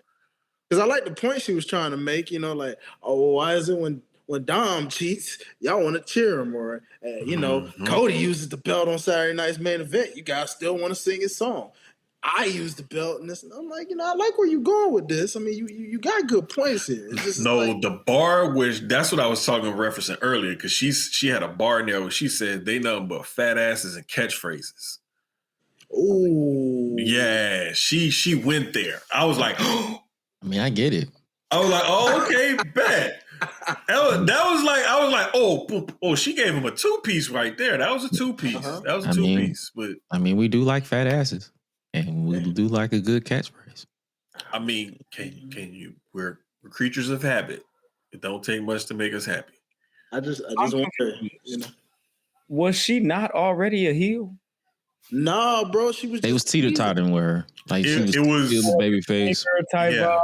Because I like the point she was trying to make. You know, like, oh, why is it when Dom cheats, y'all want to cheer him, or you know, Cody uses the belt on Saturday night's main event. You guys still want to sing his song. I use the belt, and this. And I'm like, I like where you're going with this. I mean, you got good points here. The bar, which that's what I was referencing earlier, because she had a bar in there where she said they nothing but fat asses and catchphrases. Ooh, yeah, she went there. I was like, I mean, I get it. I was like, oh, okay, bet. I was like, oh, she gave him a 2-piece right there. That was a 2-piece. That was a 2-piece. But I mean, we do like fat asses, and we do like a good catchphrase. I mean, can you? We're creatures of habit. It don't take much to make us happy. I just want to, Was she not already a heel? No, bro. She was. They was teeter-totting with her. Like she was the baby face type vibe.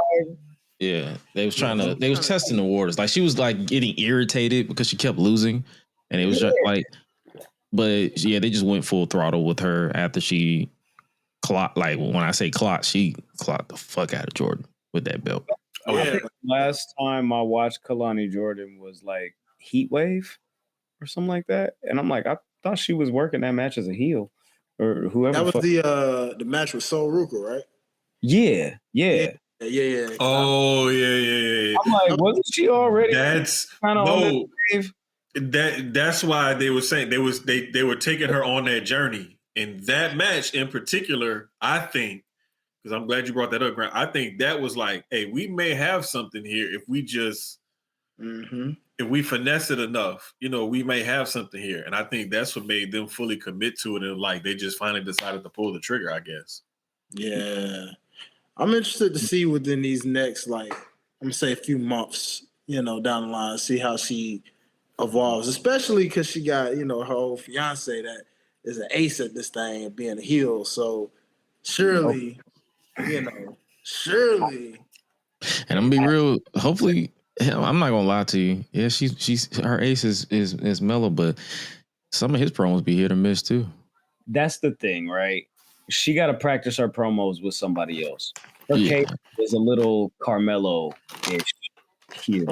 Yeah, they was testing the waters. Like she was like getting irritated because she kept losing, and it was just like, but yeah, they just went full throttle with her after she clocked. Like when I say clocked, she clocked the fuck out of Jordan with that belt. Oh yeah. Last time I watched Kalani Jordan was like Heat Wave or something like that, and I'm like, I thought she was working that match as a heel or whoever. That was the match with Sol Ruka, right? Yeah. Oh yeah. I'm like, wasn't she already? That's that's why they were saying they were taking her on that journey. In that match in particular, I think, because I'm glad you brought that up, Grant. I think that was like, hey, we may have something here if we just if we finesse it enough, we may have something here. And I think that's what made them fully commit to it, and like they just finally decided to pull the trigger, I guess. Yeah. I'm interested to see within these next, like, I'm gonna say a few months, down the line, see how she evolves, especially because she got, her old fiance that is an ace at this thing and being a heel. So surely. And I'm gonna be real. Hopefully, I'm not gonna lie to you. Yeah, she's her ace is mellow, but some of his promos be hit or miss too. That's the thing, right? She got to practice her promos with somebody else. Her case is a little Carmelo-ish here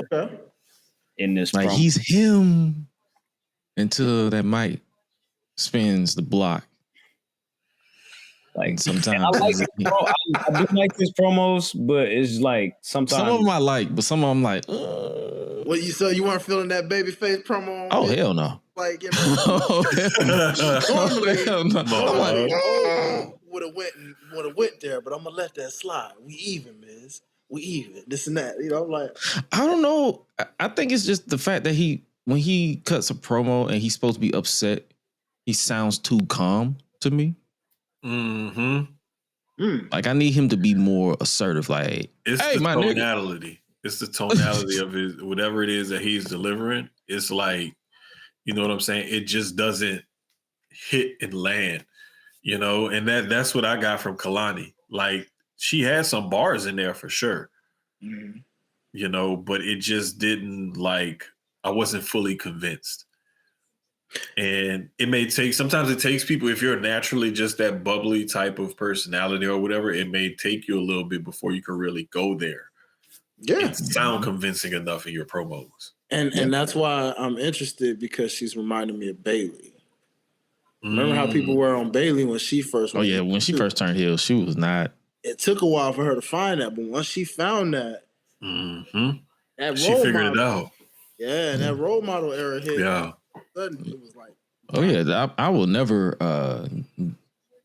in this. Like promo. He's him until that mic spins the block. Like sometimes I do like his promos, but it's like sometimes some of them I like, but some of them like. What you weren't feeling that babyface promo? Oh hell no! Like normally, would have went there, but I'm gonna let that slide. We even, Miz. We even. This and that. Like I don't know. I think it's just the fact that when he cuts a promo and he's supposed to be upset, he sounds too calm to me. Mm-hmm. Like I need him to be more assertive. Like, it's hey, the my nigga. tonality. It's the tonality of his whatever it is that he's delivering. It's like, you know what I'm saying? It just doesn't hit and land, you know, and that's what I got from Kalani. Like she had some bars in there for sure, you know, but it just didn't like I wasn't fully convinced. And it may take sometimes it takes people if you're naturally just that bubbly type of personality or whatever, it may take you a little bit before you can really go there. Yeah. And sound convincing enough in your promos. And that's why I'm interested because she's reminding me of Bailey. Remember how people were on Bailey when she first went? Oh yeah, when she first turned heel, she was not. It took a while for her to find that, but once she found that, that she figured it out. Yeah, that role model era hit. Yeah. Suddenly it was like, oh yeah, I will never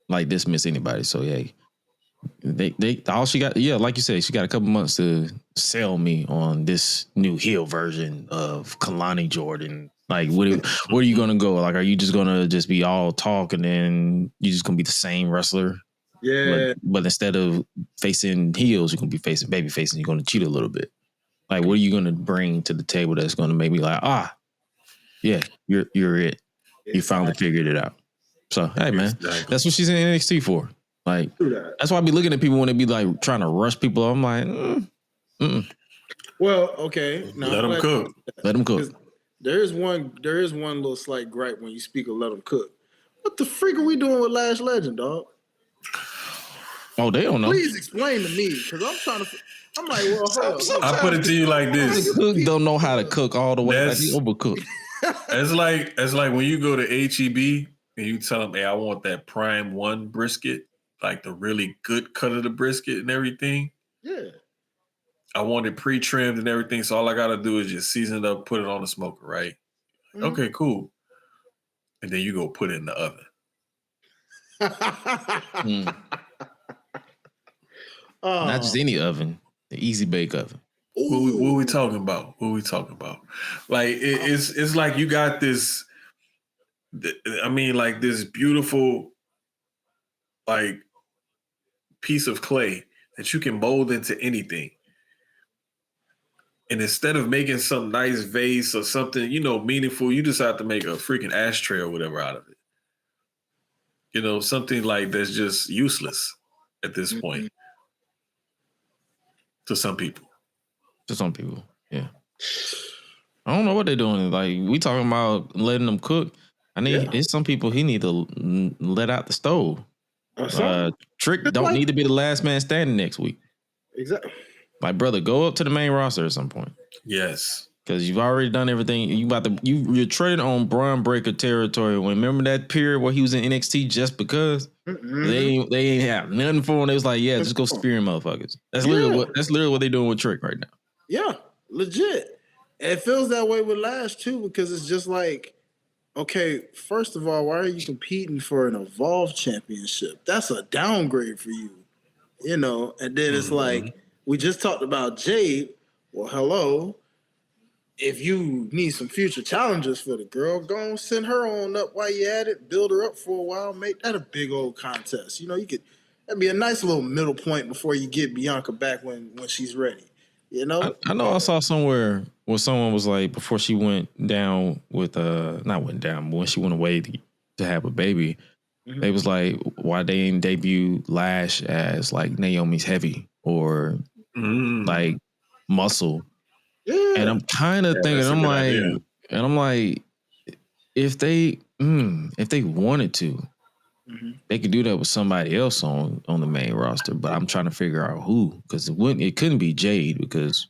like dismiss anybody. So yeah, they all she got. Yeah, like you said, she got a couple months to sell me on this new heel version of Kalani Jordan. Like, where are you gonna go? Like, are you just gonna just be all talk and then you just gonna be the same wrestler? Yeah. But instead of facing heels, you're gonna be facing baby faces. You're gonna cheat a little bit. Like, what are you gonna bring to the table that's gonna make me like, yeah, you're it. You finally figured it out. So hey man, that's what she's in NXT for. Like that's why I be looking at people when they be like trying to rush people. I'm like, Well, okay. Now, let them cook. Let them cook. There is one little slight gripe when you speak of let them cook. What the freak are we doing with Lash Legend, dog? Oh, they don't know. Please explain to me, because I'm like, well, hold on. I put it to you like this: cook don't know how to cook all the way. Like he overcooked. It's like when you go to HEB and you tell them, "Hey, I want that prime one brisket, like the really good cut of the brisket and everything." Yeah. I want it pre-trimmed and everything, so all I gotta do is just season it up, put it on the smoker, right? Okay, cool. And then you go put it in the oven. Not just any oven, the easy bake oven. What are we talking about? What are we talking about? Like it's like you got this. I mean, like this beautiful, like piece of clay that you can mold into anything. And instead of making some nice vase or something, you know, meaningful, you decide to make a freaking ashtray or whatever out of it. You know, something like that's just useless at this point to some people. To some people, yeah. I don't know what they're doing. Like we talking about letting them cook. It's some people he need to let out the stove. Trick don't need to be the last man standing next week. Exactly. Like, brother, go up to the main roster at some point. Yes. Because you've already done everything. You're treading on Braun Breaker territory. Remember that period where he was in NXT just because they ain't have nothing for him. They was like, yeah, just go spear him, motherfuckers. That's literally what they're doing with Trick right now. Yeah, legit. It feels that way with Lash too, because it's just like, okay, first of all, why are you competing for an Evolve championship? That's a downgrade for you, you know. And then it's like, we just talked about Jade. Well, hello. If you need some future challenges for the girl, go and send her on up while you at it. Build her up for a while. Make that a big old contest. You know, that'd be a nice little middle point before you get Bianca back when she's ready. You know? I know I saw somewhere where someone was like, before she went down with, not went down, but when she went away to have a baby, they was like, why they ain't debut Lash as like Naomi's heavy or like muscle. Yeah. And I'm kind of thinking, I'm like, if they wanted to, they could do that with somebody else on the main roster. But I'm trying to figure out who, because it couldn't be Jade because.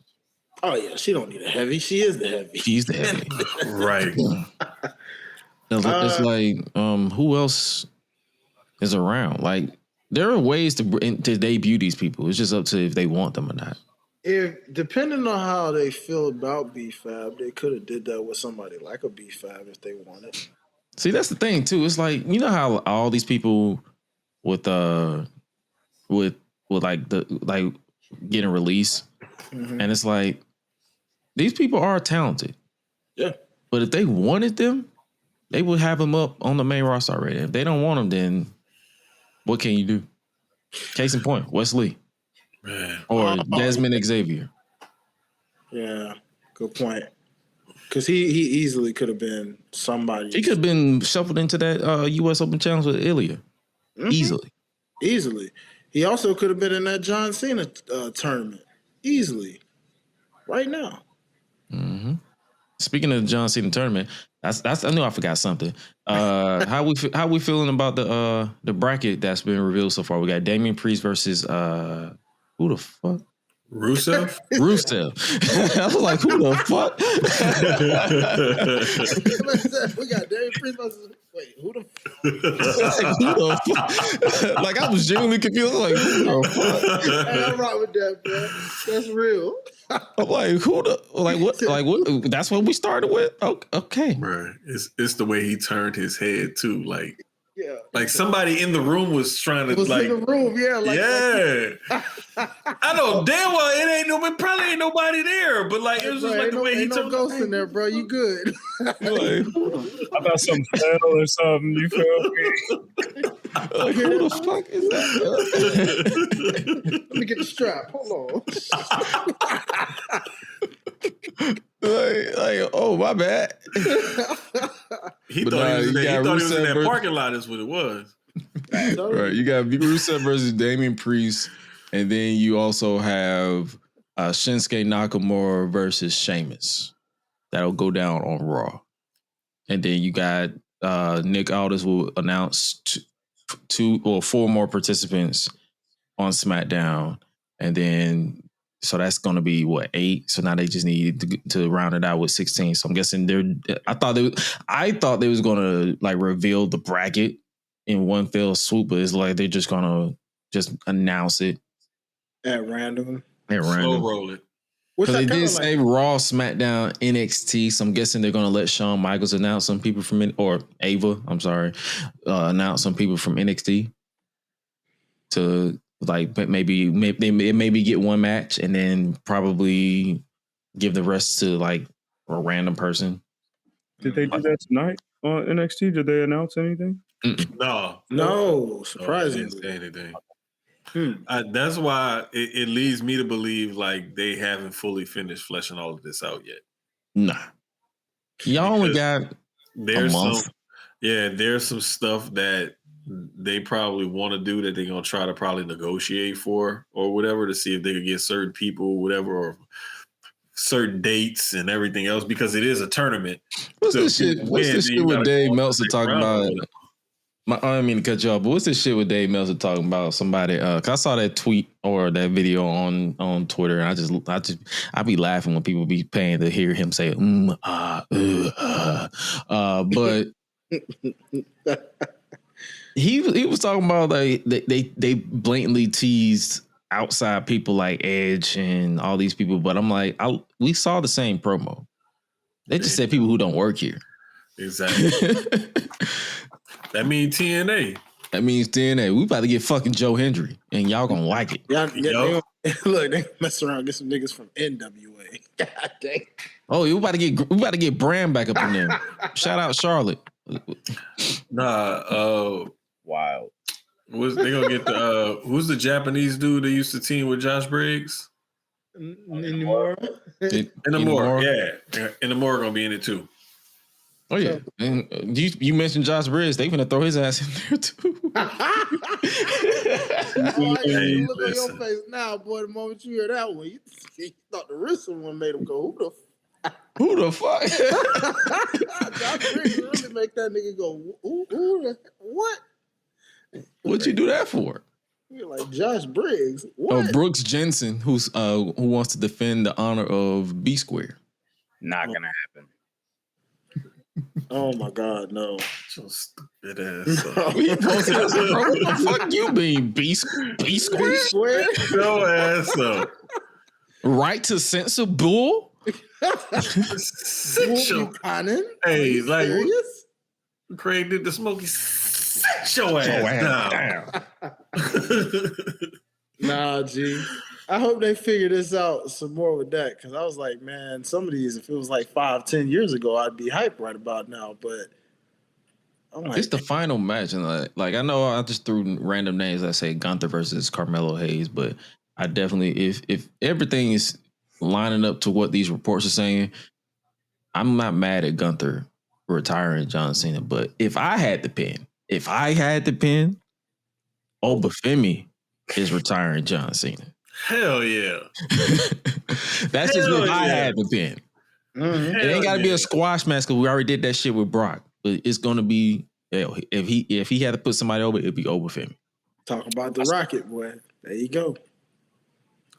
Oh yeah, she don't need a heavy. She is the heavy. She's the heavy, right? It's like, who else is around? Like, there are ways to debut these people. It's just up to if they want them or not. If depending on how they feel about B-Fab, they could have did that with somebody like a B-Fab if they wanted. See, that's the thing too. It's like, you know how all these people with like getting released, and it's like these people are talented. Yeah. But if they wanted them, they would have them up on the main roster already. If they don't want them, then What can you do? Case in point, Wesley. Man. Or Desmond Xavier. Yeah, good point. Because he easily could have been somebody. He could have been shuffled into that U.S. Open Challenge with Ilya. Mm-hmm. Easily. He also could have been in that John Cena tournament. Easily. Right now. Mm-hmm. Speaking of the John Cena tournament, that's I knew I forgot something. How we feeling about the bracket that's been revealed so far? We got Damian Priest versus who the fuck? Rusev? I was like, who the fuck? We got Damian Priest versus who the fuck? Like I was genuinely confused. Like, who the fuck? Hey, I'm right with that, bro. That's real. I'm like, what? That's what we started with? Okay. Bro, it's the way he turned his head too. Like, yeah. Like somebody in the room was trying to in the room, yeah. I know damn well probably ain't nobody there, but like it was just like the way he told ghost in there, bro. You good? Like, I got some fell or something. You feel me? Like, who the fuck is that? Let me get the strap. Hold on. like, oh my bad. He thought he was in that parking lot. That's what it was. Right, you got Rusev versus Damian Priest, and then you also have Shinsuke Nakamura versus Sheamus. That'll go down on Raw, and then you got Nick Aldis will announce four more participants on SmackDown, and then so that's going to be 8. So now they just need to round it out with 16. So I'm guessing I thought they was going to like reveal the bracket in one fell swoop, but it's like they're just going to just announce it at random. Slow roll it. Because they did say Raw, SmackDown, NXT. So I'm guessing they're going to let Shawn Michaels announce some people from Ava. I'm sorry, announce some people from NXT to like maybe get one match and then probably give the rest to like a random person. Did they do that tonight on NXT? Did they announce anything? No, surprisingly. They didn't say anything. That's why it leads me to believe like they haven't fully finished fleshing all of this out yet. Nah, y'all only got a month. There's some stuff that they probably want to do that they're gonna try to probably negotiate for or whatever to see if they could get certain people, whatever, or certain dates and everything else because it is a tournament. What's this shit with Dave Meltzer talking about? I don't mean to cut you off, but what's this shit with Dave Meltzer talking about somebody? Cause I saw that tweet or that video on Twitter, and I be laughing when people be paying to hear him say but he was talking about like they blatantly teased outside people like Edge and all these people, but I'm like, we saw the same promo. They just said people who don't work here. Exactly. That means TNA. That means TNA. We about to get fucking Joe Hendry, and y'all gonna like it. Look, they mess around and get some niggas from NWA. God dang. Oh, we about to get Bram back up in there. Shout out Charlotte. Wild. They gonna get the who's the Japanese dude that used to team with Josh Briggs? Anymore? Inamura, yeah. Inamura gonna be in it too. Oh yeah, and you mentioned Josh Briggs. They gonna throw his ass in there too. Look on your face now, boy. The moment you hear that one, you thought the Russo one made him go, who the fuck? Josh Briggs really make that nigga go, what? What'd you do that for? You're like Josh Briggs. What? Oh, Brooks Jensen, who wants to defend the honor of B Square. Not gonna happen. Oh my God, no! So stupid ass. What the fuck you mean, B Square? Go ass up. Right to censor bull? Hey, like serious? Craig did the Smokey. Sit your ass down. Nah, G. I hope they figure this out some more with that because I was like, man, some of these, if it was like 5-10 years ago, I'd be hyped right about now. But It's the final match, and like I know I just threw random names. I say Gunther versus Carmelo Hayes, but I definitely if everything is lining up to what these reports are saying, I'm not mad at Gunther retiring John Cena. But if I had the pen, Obafemi is retiring John Cena. Hell yeah. That's just if I had the pen. Mm-hmm. It ain't got to be a squash match because we already did that shit with Brock. But it's gonna be if he had to put somebody over, it'd be Obafemi. Talk about the Rocket, boy. There you go.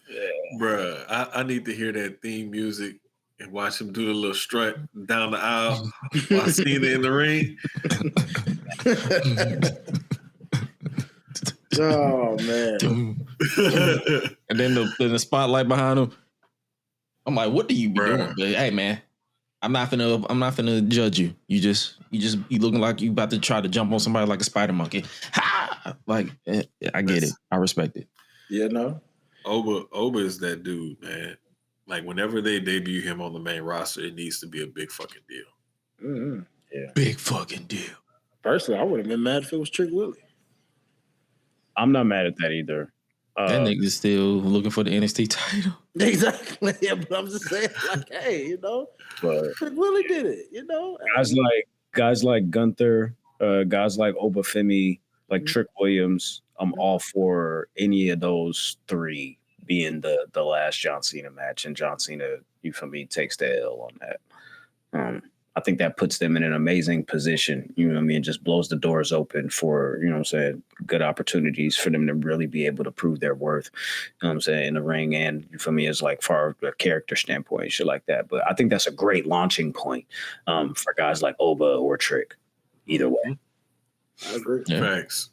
Yeah. Bruh, I need to hear that theme music and watch him do the little strut down the aisle while Cena in the ring. Oh man! And then the spotlight behind him. I'm like, what do you be doing? But hey, man, I'm not finna judge you. You looking like you about to try to jump on somebody like a spider monkey. Ha! Like, I get it. I respect it. Yeah, no. Oba is that dude, man. Like whenever they debut him on the main roster, it needs to be a big fucking deal. Mm-hmm. Yeah, big fucking deal. Personally, I would have been mad if it was Trick Willie. I'm not mad at that either. That nigga's still looking for the NXT title. Exactly. Yeah, but I'm just saying, like, hey, but Trick Willie did it, Guys like Gunther, guys like Obafemi, like Trick Williams. I'm all for any of those three being the last John Cena match, and John Cena, you feel me, takes the L on that. I think that puts them in an amazing position, you know what I mean? Just blows the doors open for, you know what I'm saying, good opportunities for them to really be able to prove their worth, you know what I'm saying, in the ring. And you feel me, as like far a character standpoint, shit like that. But I think that's a great launching point for guys like Oba or Trick. Either way. I agree. Yeah. Facts.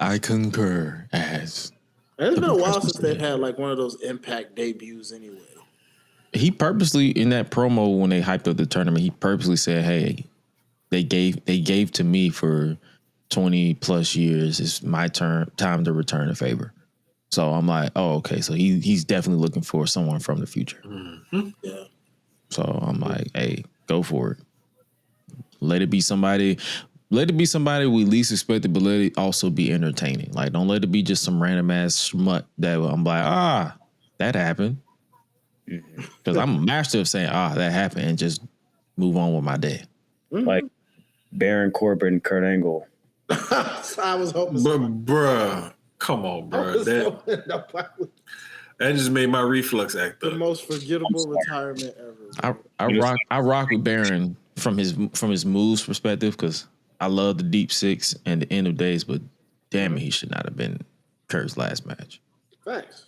I concur. It's been a while since they've had like one of those Impact debuts anyway. He purposely, in that promo when they hyped up the tournament, he purposely said, hey, they gave to me for 20 plus years. It's my time to return a favor. So I'm like, oh, okay. So he's definitely looking for someone from the future. Mm-hmm. Yeah. So I'm like, hey, go for it. Let it be somebody we least expected, but let it also be entertaining. Like, don't let it be just some random ass smut that I'm like, that happened. Because I'm a master of saying, that happened, and just move on with my day. Like Baron Corbin, Kurt Angle. I was hoping. Bruh, come on, bro. That just made my reflux act up. The most forgettable retirement ever. I rock with Baron from his moves perspective, because I love the Deep Six and the End of Days, but damn it, he should not have been Kurt's last match. Facts.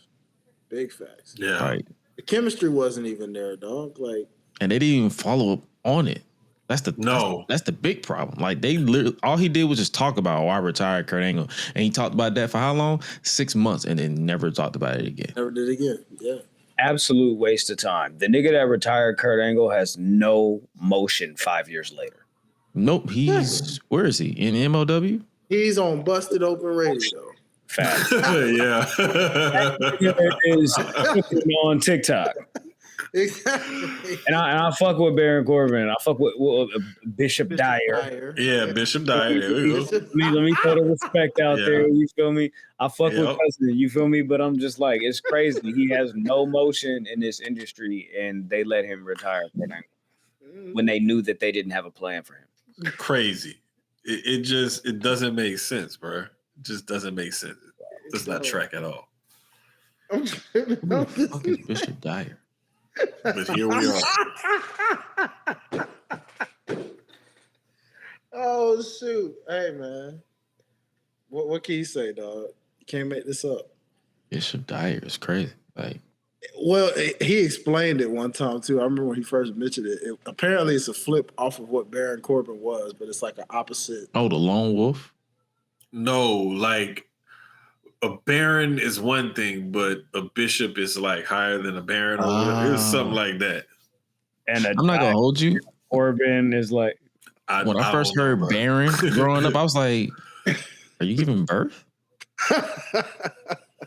Big facts. Yeah. Right. The chemistry wasn't even there, dog. Like, and they didn't even follow up on it. That's the big problem. Like, they literally, all he did was just talk about, I retired Kurt Angle, and he talked about that for how long? 6 months, and then never talked about it again. Never did again. Yeah. Absolute waste of time. The nigga that retired Kurt Angle has no motion 5 years later. Nope. Where is he? In MLW? He's on Busted Open Radio. Fact. Yeah. Is on TikTok. Exactly. And I fuck with Baron Corbin. I fuck with Bishop Dyer. Yeah, Bishop Dyer. There we go. Let me throw the respect out there. You feel me? I fuck with Cousin. You feel me? But I'm just like, it's crazy. He has no motion in this industry, and they let him retire when they knew that they didn't have a plan for him. Crazy. It doesn't make sense, bro. It just doesn't make sense. It does not track at all. Who the fuck is Bishop Dyer? But here we are. Oh shoot! Hey man, what can you say, dog? You can't make this up. Bishop Dyer is crazy. Like, well, he explained it one time too. I remember when he first mentioned it. Apparently, it's a flip off of what Baron Corbin was, but it's like an opposite. Oh, the Lone Wolf? No, like a baron is one thing, but a bishop is like higher than a baron. Or whatever. It was something like that. And I'm not gonna hold you. Corbin is like, when I first heard Baron growing up, I was like, "Are you giving birth?"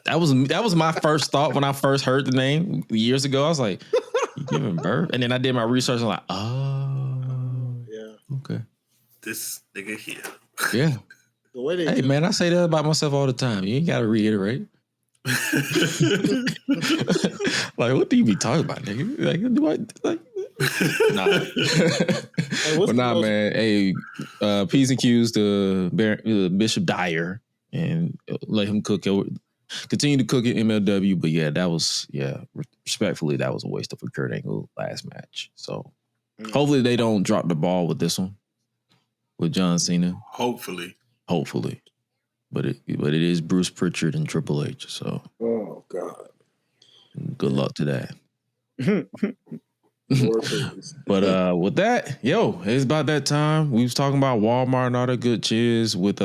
That was my first thought when I first heard the name years ago. I was like, "You giving birth?" And then I did my research. I'm like, "Oh, yeah, This nigga here. Yeah. The way they Hey, do. man, I say that about myself all the time. You ain't got to reiterate. Like, what do you be talking about, nigga? Like, do I like? Nah. But nah, man. Hey, P's and Q's to Bishop Dyer and let him cook. Continue to cook at MLW. But yeah, that was respectfully, that was a waste of a Kurt Angle last match. So hopefully they don't drop the ball with this one with John Cena. Hopefully. But it is Bruce Pritchard and Triple H. So oh God, good luck to that. But with that, it's about that time. We was talking about Walmart and all that good cheers with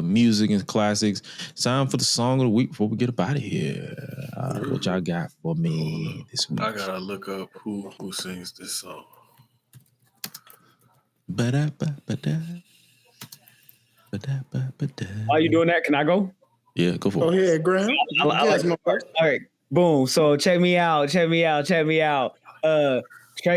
music and classics. It's time for the song of the week before we get up out of here. What y'all got for me this week? I gotta look up who sings this song. While you doing that, can I go? Yeah, go for it. Oh yeah, Graham. I like my first. All right, boom. So check me out. Trey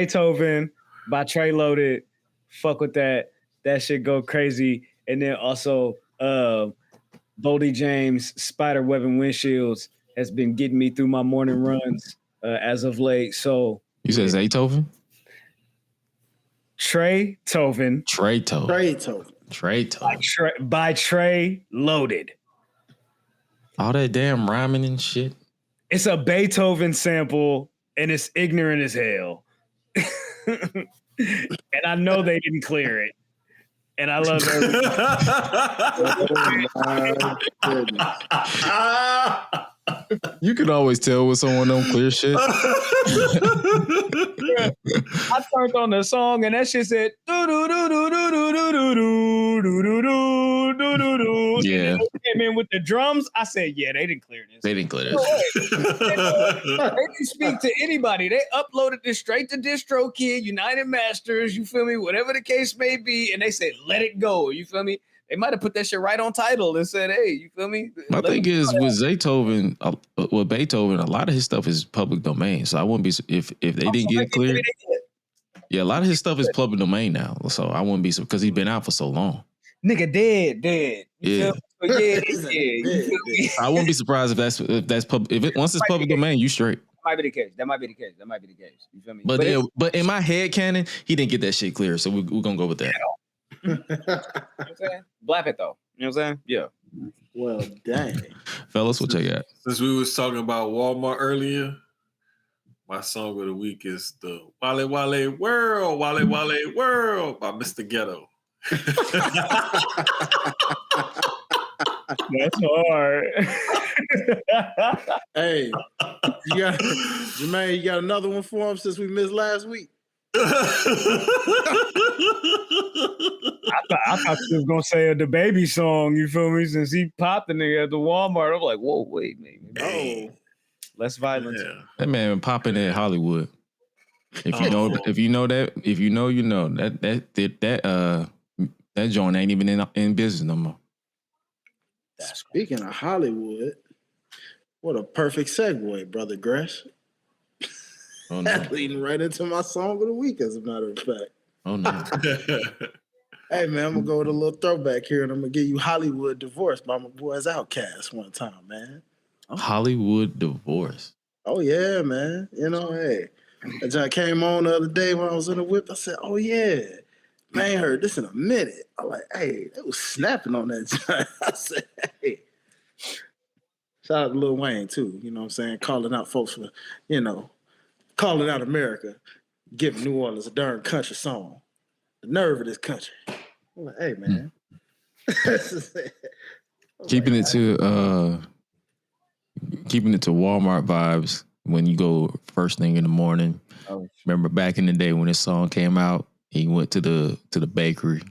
Tovin by Trey Loaded. Fuck with that. That shit go crazy. And then also Boldy James, Spider Web and Windshields has been getting me through my morning runs as of late. So you said Zaytoven? Trey Tovin. By Trey Loaded. All that damn rhyming and shit. It's a Beethoven sample and it's ignorant as hell. And I know they didn't clear it. And I love it. You can always tell when someone don't clear shit. I turned on the song and that shit said do do do do do do do do do do do do do. Yeah. Came in with the drums. I said, yeah, they didn't clear this. They didn't clear this. They didn't speak to anybody. They uploaded this straight to DistroKid, United Masters, you feel me? Whatever the case may be. And they said, let it go. You feel me? They might have put that shit right on title and said, hey, you feel me? My thing is with Beethoven, a lot of his stuff is public domain. So I wouldn't be if they didn't get it cleared. Yeah, a lot of his stuff is public domain now. So I wouldn't be because he's been out for so long. Nigga dead. Yeah. Yeah. I wouldn't be surprised if that's once it's public domain, you straight. That might be the case. You feel me? But in my head canon, he didn't get that shit clear. So we're gonna go with that. You know what I'm saying? Blap it though. You know what I'm saying? Yeah. Well, dang. Fellas, what you got? Since we was talking about Walmart earlier, my song of the week is the Wale Wale World by Mr. Ghetto. That's hard. Hey, Jermaine, you got another one for him since we missed last week? I thought you was gonna say the baby song, you feel me? Since he popped the nigga at the Walmart, I'm like, whoa, wait, maybe. Oh, less violence. Yeah. That man popping at Hollywood. If you know that joint ain't even in business no more. Speaking of Hollywood, what a perfect segue, brother Gresh. Oh, no. That's leading right into my song of the week, as a matter of fact. Oh no. Hey man, I'm gonna go with a little throwback here, and I'm gonna give you Hollywood Divorce by my boys Outkast one time, man. Hollywood Divorce. Oh yeah, man. You know, hey. That joint came on the other day when I was in the whip. I said, oh yeah. Man, I ain't heard this in a minute. I'm like, hey, it was snapping on that joint. I said, hey. Shout out to Lil Wayne too, you know what I'm saying? Calling out folks for, calling out America, giving New Orleans a darn country song. The nerve of this country. I'm like, hey, man. Keeping it to Walmart vibes when you go first thing in the morning. Oh. Remember back in the day when this song came out, he went to the bakery.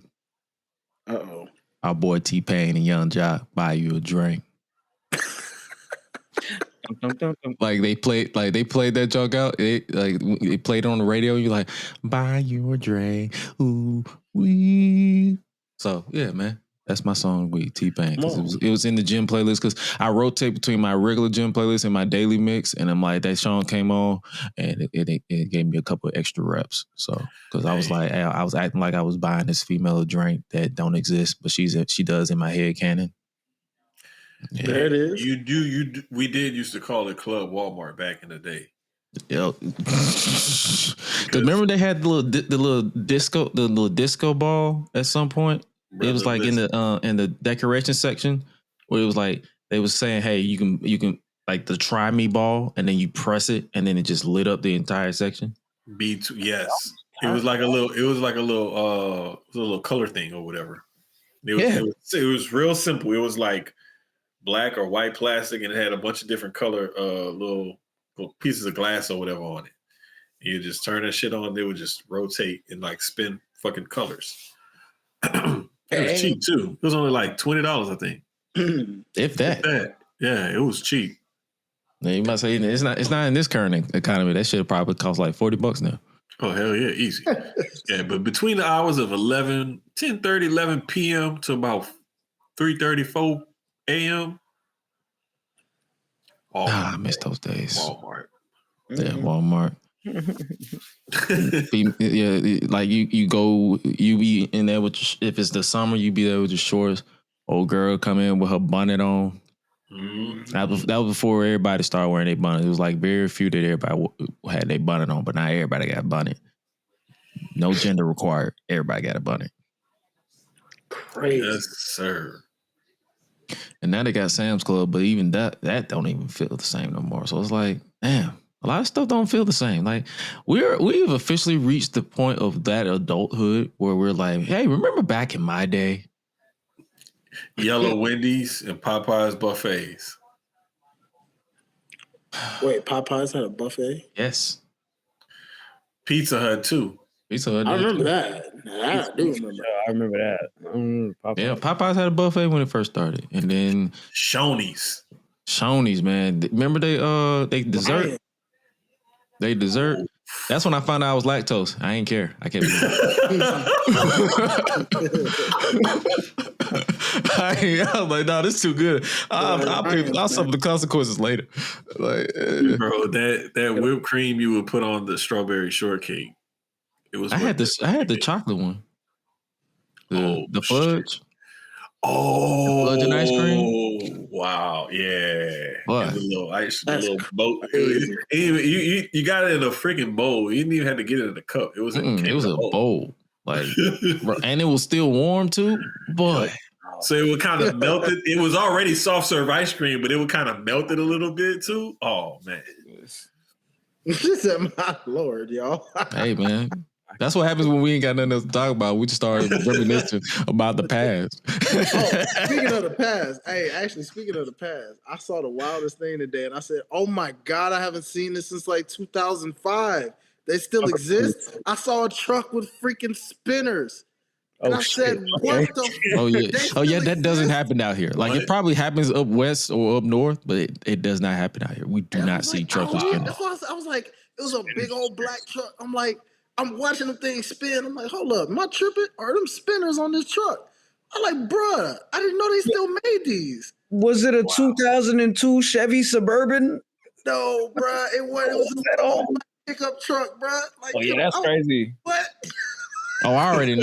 Uh-oh. Our boy T-Pain and Young Jock buy you a drink. Like they played that joke out. They played it on the radio. You like buy you a drink, ooh wee. So yeah, man, That's my song with T-Pain because it was in the gym playlist because I rotate between my regular gym playlist and my daily mix, and I'm like that song came on and it gave me a couple of extra reps. So because I was like I was acting like I was buying this female a drink that don't exist, but she does in my head canon. Yeah. There it is. You do. We did used to call it Club Walmart back in the day. Yep. Because remember they had the little disco ball at some point. Brother, it was like in the decoration section where it was like they was saying, "Hey, you can like the try me ball," and then you press it, and then it just lit up the entire section. B2, yes. It was like a little color thing or whatever. It was real simple. It was like black or white plastic, and it had a bunch of different color little pieces of glass or whatever on it. You just turn that shit on, they would just rotate and like spin fucking colors. It was cheap too. It was only like $20, I think. If that. Yeah, it was cheap. Now you might say it's not in this current economy. That shit probably cost like $40 now. Oh hell yeah, easy. Yeah, but between the hours of 10:30, 11 p.m. to about 3:30, 4 a.m. I miss those days. Walmart. Yeah, Walmart. Like you be in there with if it's the summer, you be there with your shorts. Old girl come in with her bonnet on. Mm-hmm. That was before everybody started wearing their bonnet. It was like very few that everybody had their bonnet on, but now everybody got a bonnet. No gender required. Everybody got a bonnet. Crazy. Yes, sir. And now they got Sam's Club, but even that don't even feel the same no more. So it's like, damn, a lot of stuff don't feel the same. Like we've officially reached the point of that adulthood where we're like, hey, remember back in my day? Yellow Wendy's and Popeyes buffets. Wait, Popeyes had a buffet? Yes. Pizza Hut too. Pizza Hut. I remember that. I do remember. I remember that. Popeyes. Yeah, Popeyes had a buffet when it first started, and then Shoney's, man. Remember they dessert. Right. They dessert. Oh. That's when I found out I was lactose. I ain't care. I kept eating. I was like, no, this is too good. I'll suffer the consequences later. Like, bro, that whipped cream you would put on the strawberry shortcake. It was. I had the chocolate one. The fudge. Oh, fudge and ice cream. Wow, yeah. What? The little ice, the little bowl. You got it in a freaking bowl. You didn't even have to get it in a cup. It was. It was a bowl. Like, and it was still warm too. Boy. So it would kind of melt it. It was already soft serve ice cream, but it would kind of melt it a little bit too. Oh man. My Lord, y'all. Hey man. That's what happens when we ain't got nothing else to talk about. We just started reminiscing about the past. Speaking of the past, speaking of the past, I saw the wildest thing today, and I said, "Oh my God, I haven't seen this since like 2005. They still exist." I saw a truck with freaking spinners, and I said, "What the?" Oh yeah, that doesn't happen out here. Like it probably happens up west or up north, but it does not happen out here. We do not see trucks with spinners. That's why I was like, it was a big old black truck. I'm like. I'm watching them things spin. I'm like, hold up, am I tripping? Are them spinners on this truck? I'm like, bruh, I didn't know they still made these. Was it a 2002 Chevy Suburban? No, bruh, it was a pickup truck, bruh. Like, that's crazy. What? Oh, I already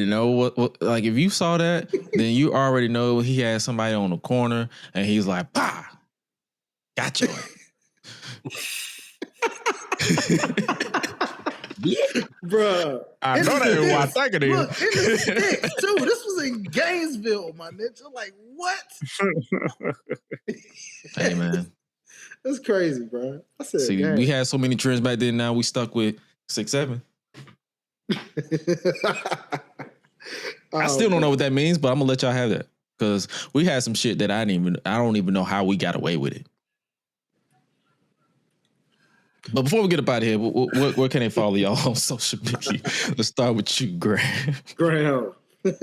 know. What like if you saw that, then you already know he had somebody on the corner and he's like, "Bah, gotcha." Bruh, I know that was what I think it is. Look, in the sticks too. This was in Gainesville, my nigga. Like what? Hey man, that's crazy, bro. I said, see, we had so many trends back then. Now we stuck with 6'7". I still don't know what that means, but I'm gonna let y'all have that because we had some shit that I don't even know how we got away with it. But before we get up out of here, where can they follow y'all on social media? Let's start with you, Graham. Graham. at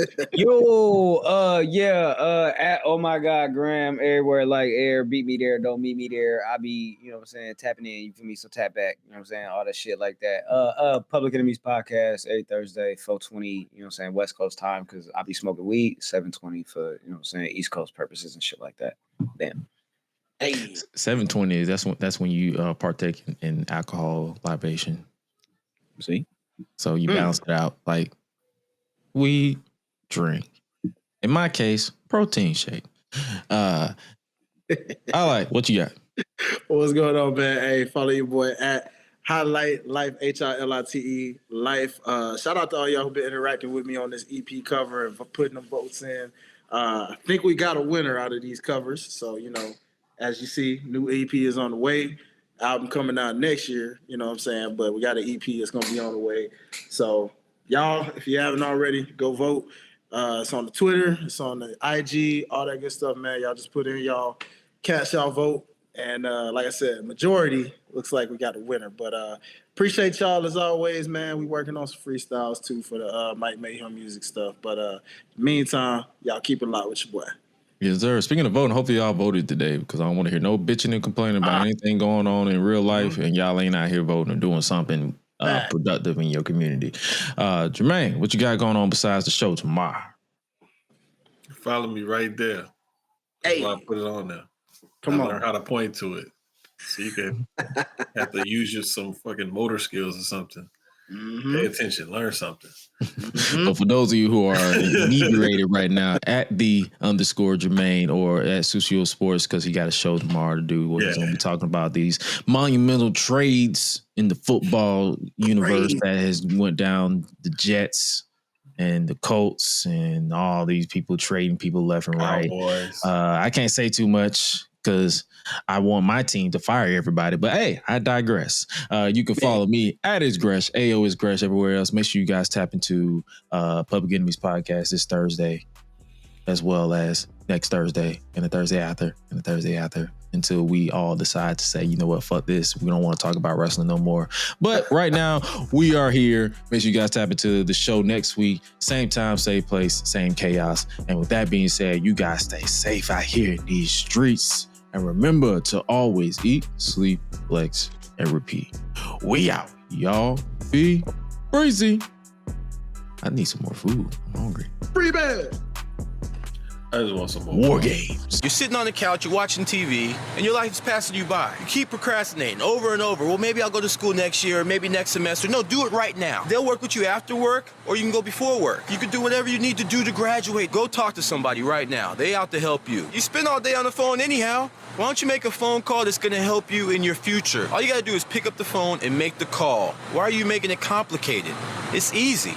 oh my god, Graham, everywhere like air, beat me there, don't meet me there. I be, you know what I'm saying, tapping in, you feel me? So tap back, you know what I'm saying, all that shit like that. Public Enemies podcast every Thursday, 4:20, you know what I'm saying, West Coast time, because I be smoking weed, 7:20 for, you know what I'm saying, East Coast purposes and shit like that. Damn. Hey, 7:20 that's when you partake in alcohol libation. See? So you balance it out like weed, drink. In my case, protein shake. I like what you got. what's going on, man? Hey, follow your boy at Highlight Life, HILITE Life. Shout out to all y'all who've been interacting with me on this EP cover and for putting them votes in. I think we got a winner out of these covers. So, you know, as you see, new EP is on the way. Album coming out next year, you know what I'm saying? But we got an EP that's going to be on the way. So, y'all, if you haven't already, go vote. It's on the Twitter, it's on the IG, all that good stuff, man. Y'all just put in y'all, cast y'all vote. And like I said, majority looks like we got a winner. But appreciate y'all as always, man. We working on some freestyles too for the Mike Mayhem music stuff. But meantime, y'all keep it locked with your boy. Yes, sir. Speaking of voting, hopefully y'all voted today because I don't want to hear no bitching and complaining about anything going on in real life, and y'all ain't out here voting or doing something productive in your community. Jermaine, what you got going on besides the show tomorrow? Follow me right there. Hey, I put it on there. Come on. Learn how to point to it, so you can have to use some fucking motor skills or something. Pay attention, learn something. But for those of you who are inebriated right now, at the _Jermaine or at Susio Sports, because he got a show tomorrow to do where he's going to be talking about these monumental trades in the football universe that has went down, the Jets and the Colts and all these people trading people left and right. I can't say too much because I want my team to fire everybody. But hey, I digress. You can follow me at @isgresh, AO is Gresh everywhere else. Make sure you guys tap into Public Enemies podcast this Thursday, as well as next Thursday and the Thursday after and the Thursday after, until we all decide to say, you know what, fuck this. We don't want to talk about wrestling no more. But right now, we are here. Make sure you guys tap into the show next week. Same time, same place, same chaos. And with that being said, you guys stay safe out here in these streets. And remember to always eat, sleep, flex, and repeat. We out. Y'all be crazy. I need some more food. I'm hungry. Free bad. I just want some more War games. You're sitting on the couch, you're watching TV, and your life is passing you by. You keep procrastinating over and over. Well, maybe I'll go to school next year, maybe next semester. No, do it right now. They'll work with you after work, or you can go before work. You can do whatever you need to do to graduate. Go talk to somebody right now. They out to help you. You spend all day on the phone anyhow. Why don't you make a phone call that's gonna help you in your future? All you gotta do is pick up the phone and make the call. Why are you making it complicated? It's easy.